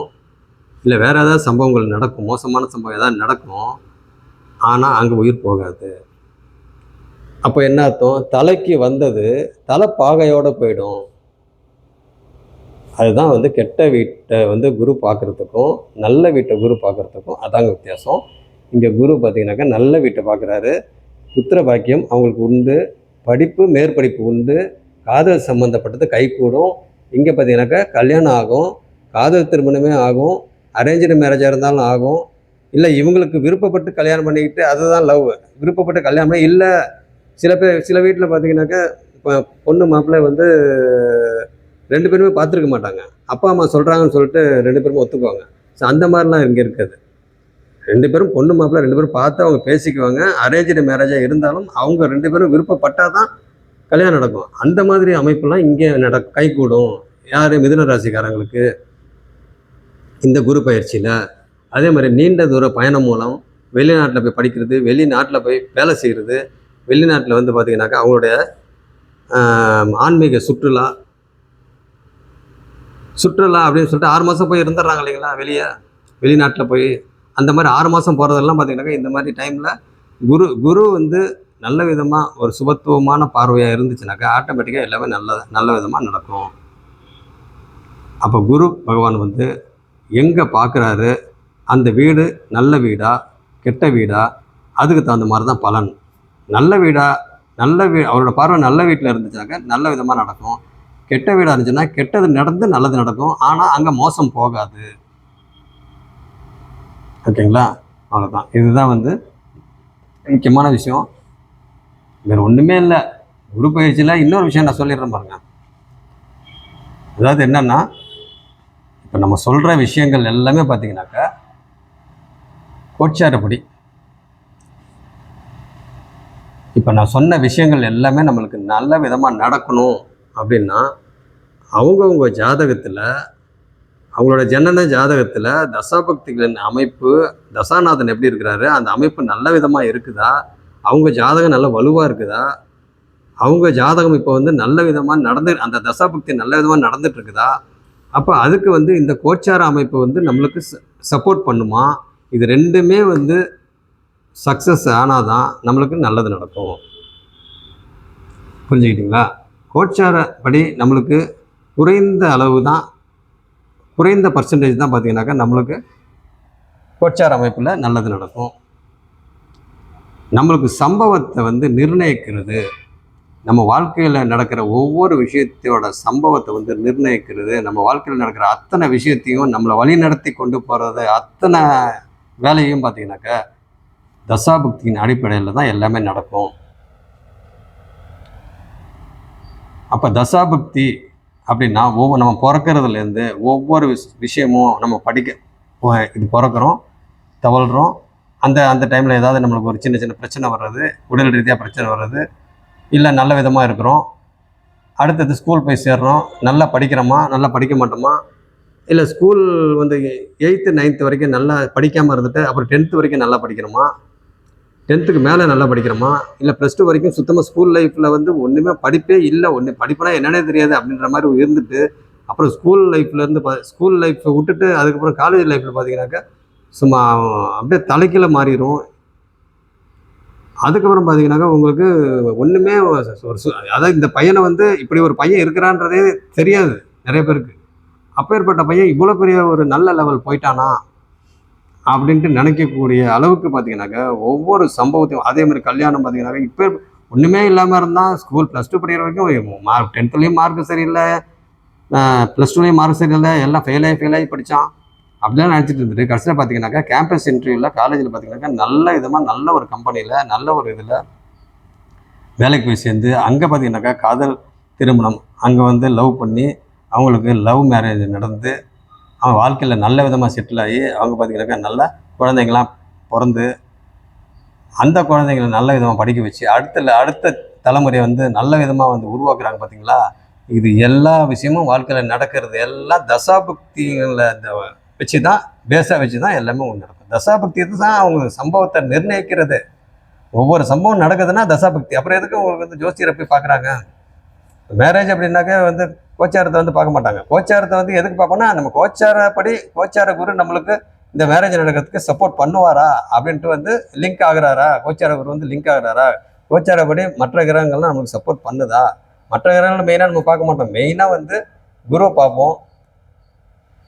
இல்லை வேறு ஏதாவது சம்பவங்கள் நடக்கும், மோசமான சம்பவம் ஏதாவது நடக்கும், ஆனால் அங்கே உயிர் போகாது. அப்போ என்ன அர்த்தம், தலைக்கு வந்தது தலை பாகையோடு போயிடும். அதுதான் வந்து கெட்ட வீட்டை வந்து குரு பார்க்குறதுக்கும் நல்ல வீட்டை குரு பார்க்குறதுக்கும் அதாங்க வித்தியாசம். இங்கே குரு பார்த்தீங்கன்னாக்கா நல்ல வீட்டை பார்க்குறாரு. புத்திர பாக்கியம் அவங்களுக்கு உண்டு, படிப்பு மேற்படிப்பு உண்டு, காதல் சம்மந்தப்பட்டது கைகூடும். இங்கே பார்த்தீங்கன்னாக்கா கல்யாணம் ஆகும், காதல் திருமணமே ஆகும், அரேஞ்சு மேரேஜாக இருந்தாலும் ஆகும். இல்லை இவங்களுக்கு விருப்பப்பட்டு கல்யாணம் பண்ணிக்கிட்டு அதுதான் லவ், விருப்பப்பட்டு கல்யாணம் பண்ணி இல்லை. சில வீட்டில் பார்த்தீங்கன்னாக்கா இப்போ பொண்ணு மாப்பிள்ளை வந்து 2 பேருமே பார்த்துருக்க மாட்டாங்க, அப்பா அம்மா சொல்கிறாங்கன்னு சொல்லிட்டு 2 பேரும் ஒத்துக்குவாங்க. ஸோ அந்த மாதிரிலாம் இங்கே இருக்காது. 2 பேரும் பொண்ணு மாப்பிள்ளை 2 பேரும் பார்த்து அவங்க பேசிக்குவாங்க. அரேஞ்சு மேரேஜாக இருந்தாலும் அவங்க 2 பேரும் விருப்பப்பட்டால் தான் கல்யாணம் நடக்கும். அந்த மாதிரி அமைப்புலாம் இங்கே கைகூடும். யார், மிதுன ராசிக்காரங்களுக்கு இந்த குரு பயிற்சியில். அதே மாதிரி நீண்ட தூர பயணம் மூலம் வெளிநாட்டில் போய் படிக்கிறது, வெளிநாட்டில் போய் வேலை செய்கிறது, வெளிநாட்டில் வந்து பார்த்திங்கனாக்கா அவங்களுடைய ஆன்மீக சுற்றுலா அப்படின்னு சொல்லிட்டு 6 மாதம் போய் இருந்துடுறாங்க இல்லைங்களா, வெளிநாட்டில் போய். அந்த மாதிரி 6 மாதம் போகிறதெல்லாம் பார்த்திங்கனாக்கா இந்த மாதிரி டைமில் குரு வந்து நல்ல விதமாக ஒரு சுபத்துவமான பார்வையாக இருந்துச்சுனாக்கா ஆட்டோமேட்டிக்காக எல்லாமே நல்ல விதமாக நடக்கும். அப்போ குரு பகவான் வந்து எங்கே பார்க்குறாரு, அந்த வீடு நல்ல வீடா கெட்ட வீடா அதுக்கு தகுந்த மாதிரி தான் பலன். நல்ல வீடா அவரோட பார்வை நல்ல வீட்டில் இருந்துச்சுனாக்கா நல்ல விதமாக நடக்கும். கெட்ட வீடாக இருந்துச்சுன்னா கெட்டது நடந்து நல்லது நடக்கும், ஆனால் அங்கே மோசம் போகாது. ஓகேங்களா, அவ்வளோதான். இதுதான் வந்து முக்கியமான விஷயம், வேறு ஒன்றுமே இல்லை. குரு பயிற்சியில் இன்னொரு விஷயம் நான் சொல்லிடுறேன் பாருங்க. அதாவது என்னன்னா, இப்போ நம்ம சொல்கிற விஷயங்கள் எல்லாமே பார்த்தீங்கன்னாக்கா கோட்சாரப்படி. இப்போ நான் சொன்ன விஷயங்கள் எல்லாமே நம்மளுக்கு நல்ல விதமாக நடக்கணும் அப்படின்னா அவங்கவுங்க ஜாதகத்தில், அவங்களோட ஜனன ஜாதகத்தில் தசாபக்திகளின் அமைப்பு, தசாநாதன் எப்படி இருக்கிறாரு, அந்த அமைப்பு நல்ல விதமாக இருக்குதா, அவங்க ஜாதகம் நல்ல வலுவாக இருக்குதா, அவங்க ஜாதகம் இப்போ வந்து நல்ல விதமாக அந்த தசாபுக்தி நல்ல விதமாக நடந்துட்டு இருக்குதா, அப்போ அதுக்கு வந்து இந்த கோச்சார அமைப்பு வந்து நம்மளுக்கு சப்போர்ட் பண்ணுமா? இது ரெண்டுமே வந்து சக்ஸஸ் ஆனாதான் நம்மளுக்கு நல்லது நடக்கும். புரிஞ்சுக்கிட்டீங்களா? கோச்சார படி நம்மளுக்கு குறைந்த அளவு தான், குறைந்த பர்சன்டேஜ் தான் பார்த்தீங்கன்னாக்கா நம்மளுக்கு கோச்சார அமைப்பில் நல்லது நடக்கும். நம்மளுக்கு சம்பவத்தை வந்து நிர்ணயிக்கிறது, நம்ம வாழ்க்கையில் நடக்கிற ஒவ்வொரு விஷயத்தோட சம்பவத்தை வந்து நிர்ணயிக்கிறது, நம்ம வாழ்க்கையில் நடக்கிற அத்தனை விஷயத்தையும் நம்மளை வழி நடத்தி கொண்டு போகிறது, அத்தனை வேலையும் பார்த்தீங்கன்னாக்கா தசாபுக்தியின் அடிப்படையில் தான் எல்லாமே நடக்கும். அப்போ தசாபுக்தி அப்படின்னா நம்ம பிறக்கிறதுலேருந்து ஒவ்வொரு விஷயமும் நம்ம இது பிறக்கிறோம், தவழ்கிறோம், அந்த டைமில் ஏதாவது நம்மளுக்கு ஒரு சின்ன சின்ன பிரச்சனை வர்றது, உடல் ரீதியாக பிரச்சனை வர்றது, இல்லை நல்ல விதமாக இருக்கிறோம், அடுத்தது ஸ்கூல் போய் சேர்றோம், நல்லா படிக்கிறோமா, நல்லா படிக்க மாட்டோமா, இல்லை ஸ்கூல் வந்து 8th 9th வரைக்கும் நல்லா படிக்காமல் இருந்துட்டு அப்புறம் 10th வரைக்கும் நல்லா படிக்கிறோமா, 10th மேலே நல்லா படிக்கிறோமா, இல்லை +2 வரைக்கும் சுத்தமாக ஸ்கூல் லைஃப்பில் வந்து ஒன்றுமே படிப்பே இல்லை, படிப்புனா என்னன்னே தெரியாது அப்படின்ற மாதிரி இருந்துட்டு அப்புறம் ஸ்கூல் லைஃப் விட்டுட்டு அதுக்கப்புறம் காலேஜ் லைஃப்பில் பார்த்தீங்கன்னாக்கா சும்மா அப்படியே தலைக்கீழ மாறிடும். அதுக்கப்புறம் பார்த்தீங்கன்னாக்கா உங்களுக்கு ஒன்றுமே அதாவது இந்த பையனை வந்து இப்படி ஒரு பையன் இருக்கிறான்றதே தெரியாது நிறைய பேருக்கு. அப்பேற்பட்ட பையன் இவ்வளோ பெரிய ஒரு நல்ல லெவல் போயிட்டானா அப்படின்ட்டு நினைக்கக்கூடிய அளவுக்கு பார்த்தீங்கன்னாக்கா ஒவ்வொரு சம்பவத்தையும், அதே மாதிரி கல்யாணம் பார்த்தீங்கன்னாக்கா இப்போ ஒன்றுமே இல்லாமல் இருந்தால் ஸ்கூல் +2 படிக்கிற வரைக்கும் 10th மார்க் சரியில்லை, +2 மார்க் சரியில்லை, எல்லாம் ஃபெயிலாகி படித்தான், அப்படிலாம் நினச்சிட்டு இருந்துட்டு கடைசியில் பார்த்தீங்கன்னாக்கா கேம்பஸ் இன்டர்வியூவில் காலேஜில் பார்த்தீங்கன்னாக்கா நல்ல விதமாக நல்ல ஒரு கம்பெனியில் நல்ல ஒரு இதில் வேலைக்கு போய் சேர்ந்து அங்கே பார்த்தீங்கன்னாக்கா காதல் திருமணம், அங்கே வந்து லவ் பண்ணி அவங்களுக்கு லவ் மேரேஜ் நடந்து அவன் வாழ்க்கையில் நல்ல விதமாக செட்டில் ஆகி அவங்க பார்த்தீங்கன்னாக்கா நல்ல குழந்தைங்களாம் பிறந்து அந்த குழந்தைங்களை நல்ல விதமாக படிக்க வச்சு அடுத்த தலைமுறையை வந்து நல்ல விதமாக வந்து உருவாக்குறாங்க. பார்த்தீங்களா? இது எல்லா விஷயமும் வாழ்க்கையில் நடக்கிறது எல்லாம் தசாபுக்திகளை வச்சு தான், பேஸாக வச்சு தான் எல்லாமே ஒன்று நடக்கும். தசாபக்தி தான் அவங்க சம்பவத்தை நிர்ணயிக்கிறது. ஒவ்வொரு சம்பவம் நடக்குதுன்னா தசாபக்தி. அப்புறம் எதுக்கு உங்களுக்கு வந்து ஜோசியரை போய் பார்க்குறாங்க? மேரேஜ் அப்படின்னாக்க வந்து கோச்சாரத்தை வந்து பார்க்க மாட்டாங்க. கோச்சாரத்தை வந்து எதுக்கு பார்ப்போம்னா, நம்ம கோச்சார குரு நம்மளுக்கு இந்த மேரேஜ் நடக்கிறதுக்கு சப்போர்ட் பண்ணுவாரா அப்படின்ட்டு வந்து லிங்க் ஆகுறாரா, கோச்சார குரு வந்து லிங்க் ஆகுறாரா, கோச்சாரப்படி மற்ற கிரகங்கள்லாம் நம்மளுக்கு சப்போர்ட் பண்ணுதா. மற்ற கிரகங்கள் மெயினாக நம்ம பார்க்க மாட்டோம், மெயினாக வந்து குருவை பார்ப்போம்.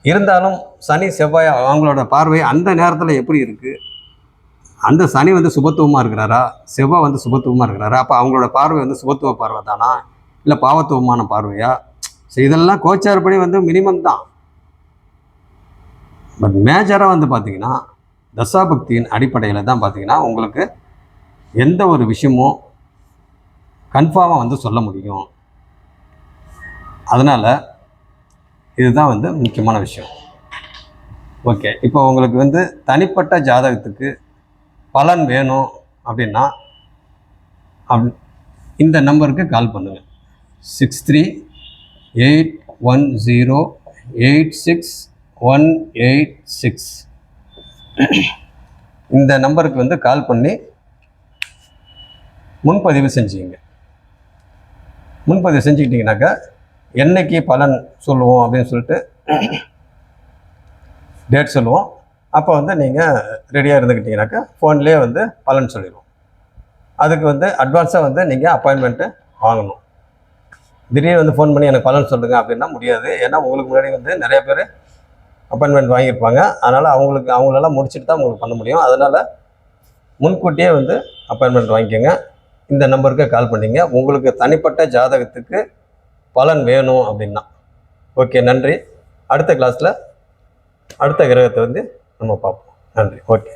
இருந்தாலும் சனி செவ்வாய் அவங்களோட பார்வை அந்த நேரத்தில் எப்படி இருக்குது, அந்த சனி வந்து சுபத்துவமாக இருக்கிறாரா, செவ்வாய் வந்து சுபத்துவமாக இருக்கிறாரா, அப்போ அவங்களோட பார்வை வந்து சுபத்துவ பார்வை தானா இல்லை பாவத்துவமான பார்வையா? ஸோ இதெல்லாம் கோச்சாரப்படி வந்து மினிமம் தான். பட் மேஜராக வந்து பார்த்திங்கன்னா தசாபக்தியின் அடிப்படையில் தான் பார்த்திங்கன்னா உங்களுக்கு எந்த ஒரு விஷயமும் கன்ஃபார்மாக வந்து சொல்ல முடியும். அதனால் இதுதான் வந்து முக்கியமான விஷயம். ஓகே, இப்போ உங்களுக்கு வந்து தனிப்பட்ட ஜாதகத்துக்கு பலன் வேணும் அப்படின்னா இந்த நம்பருக்கு கால் பண்ணுங்கள். 6381086186. இந்த நம்பருக்கு வந்து கால் பண்ணி முன்பதிவு செஞ்சுக்கிட்டிங்கனாக்கா என்னைக்கு பலன் சொல்லுவோம் அப்படின்னு சொல்லிட்டு டேட் சொல்லுவோம். அப்போ வந்து நீங்கள் ரெடியாக இருந்துக்கிட்டிங்கனாக்கா ஃபோன்லேயே வந்து பலன் சொல்லிடுவோம். அதுக்கு வந்து அட்வான்ஸாக வந்து நீங்கள் அப்பாயின்மெண்ட்டு வாங்கணும். திடீர்னு வந்து ஃபோன் பண்ணி எனக்கு பலன் சொல்லுங்கள் அப்படின்னா முடியாது. ஏன்னா உங்களுக்கு முன்னாடி வந்து நிறைய பேர் அப்பாயின்மெண்ட் வாங்கியிருப்பாங்க. அதனால் அவங்களெல்லாம் முடிச்சுட்டு தான் உங்களுக்கு பண்ண முடியும். அதனால் முன்கூட்டியே வந்து அப்பாயின்மெண்ட் வாங்கிக்கோங்க. இந்த நம்பருக்கு கால் பண்ணிங்க உங்களுக்கு தனிப்பட்ட ஜாதகத்துக்கு பலன் வேணும் அப்படின்னா. ஓகே, நன்றி. அடுத்த கிளாஸில் அடுத்த கிரகத்தை வந்து நம்ம பார்ப்போம். நன்றி. ஓகே.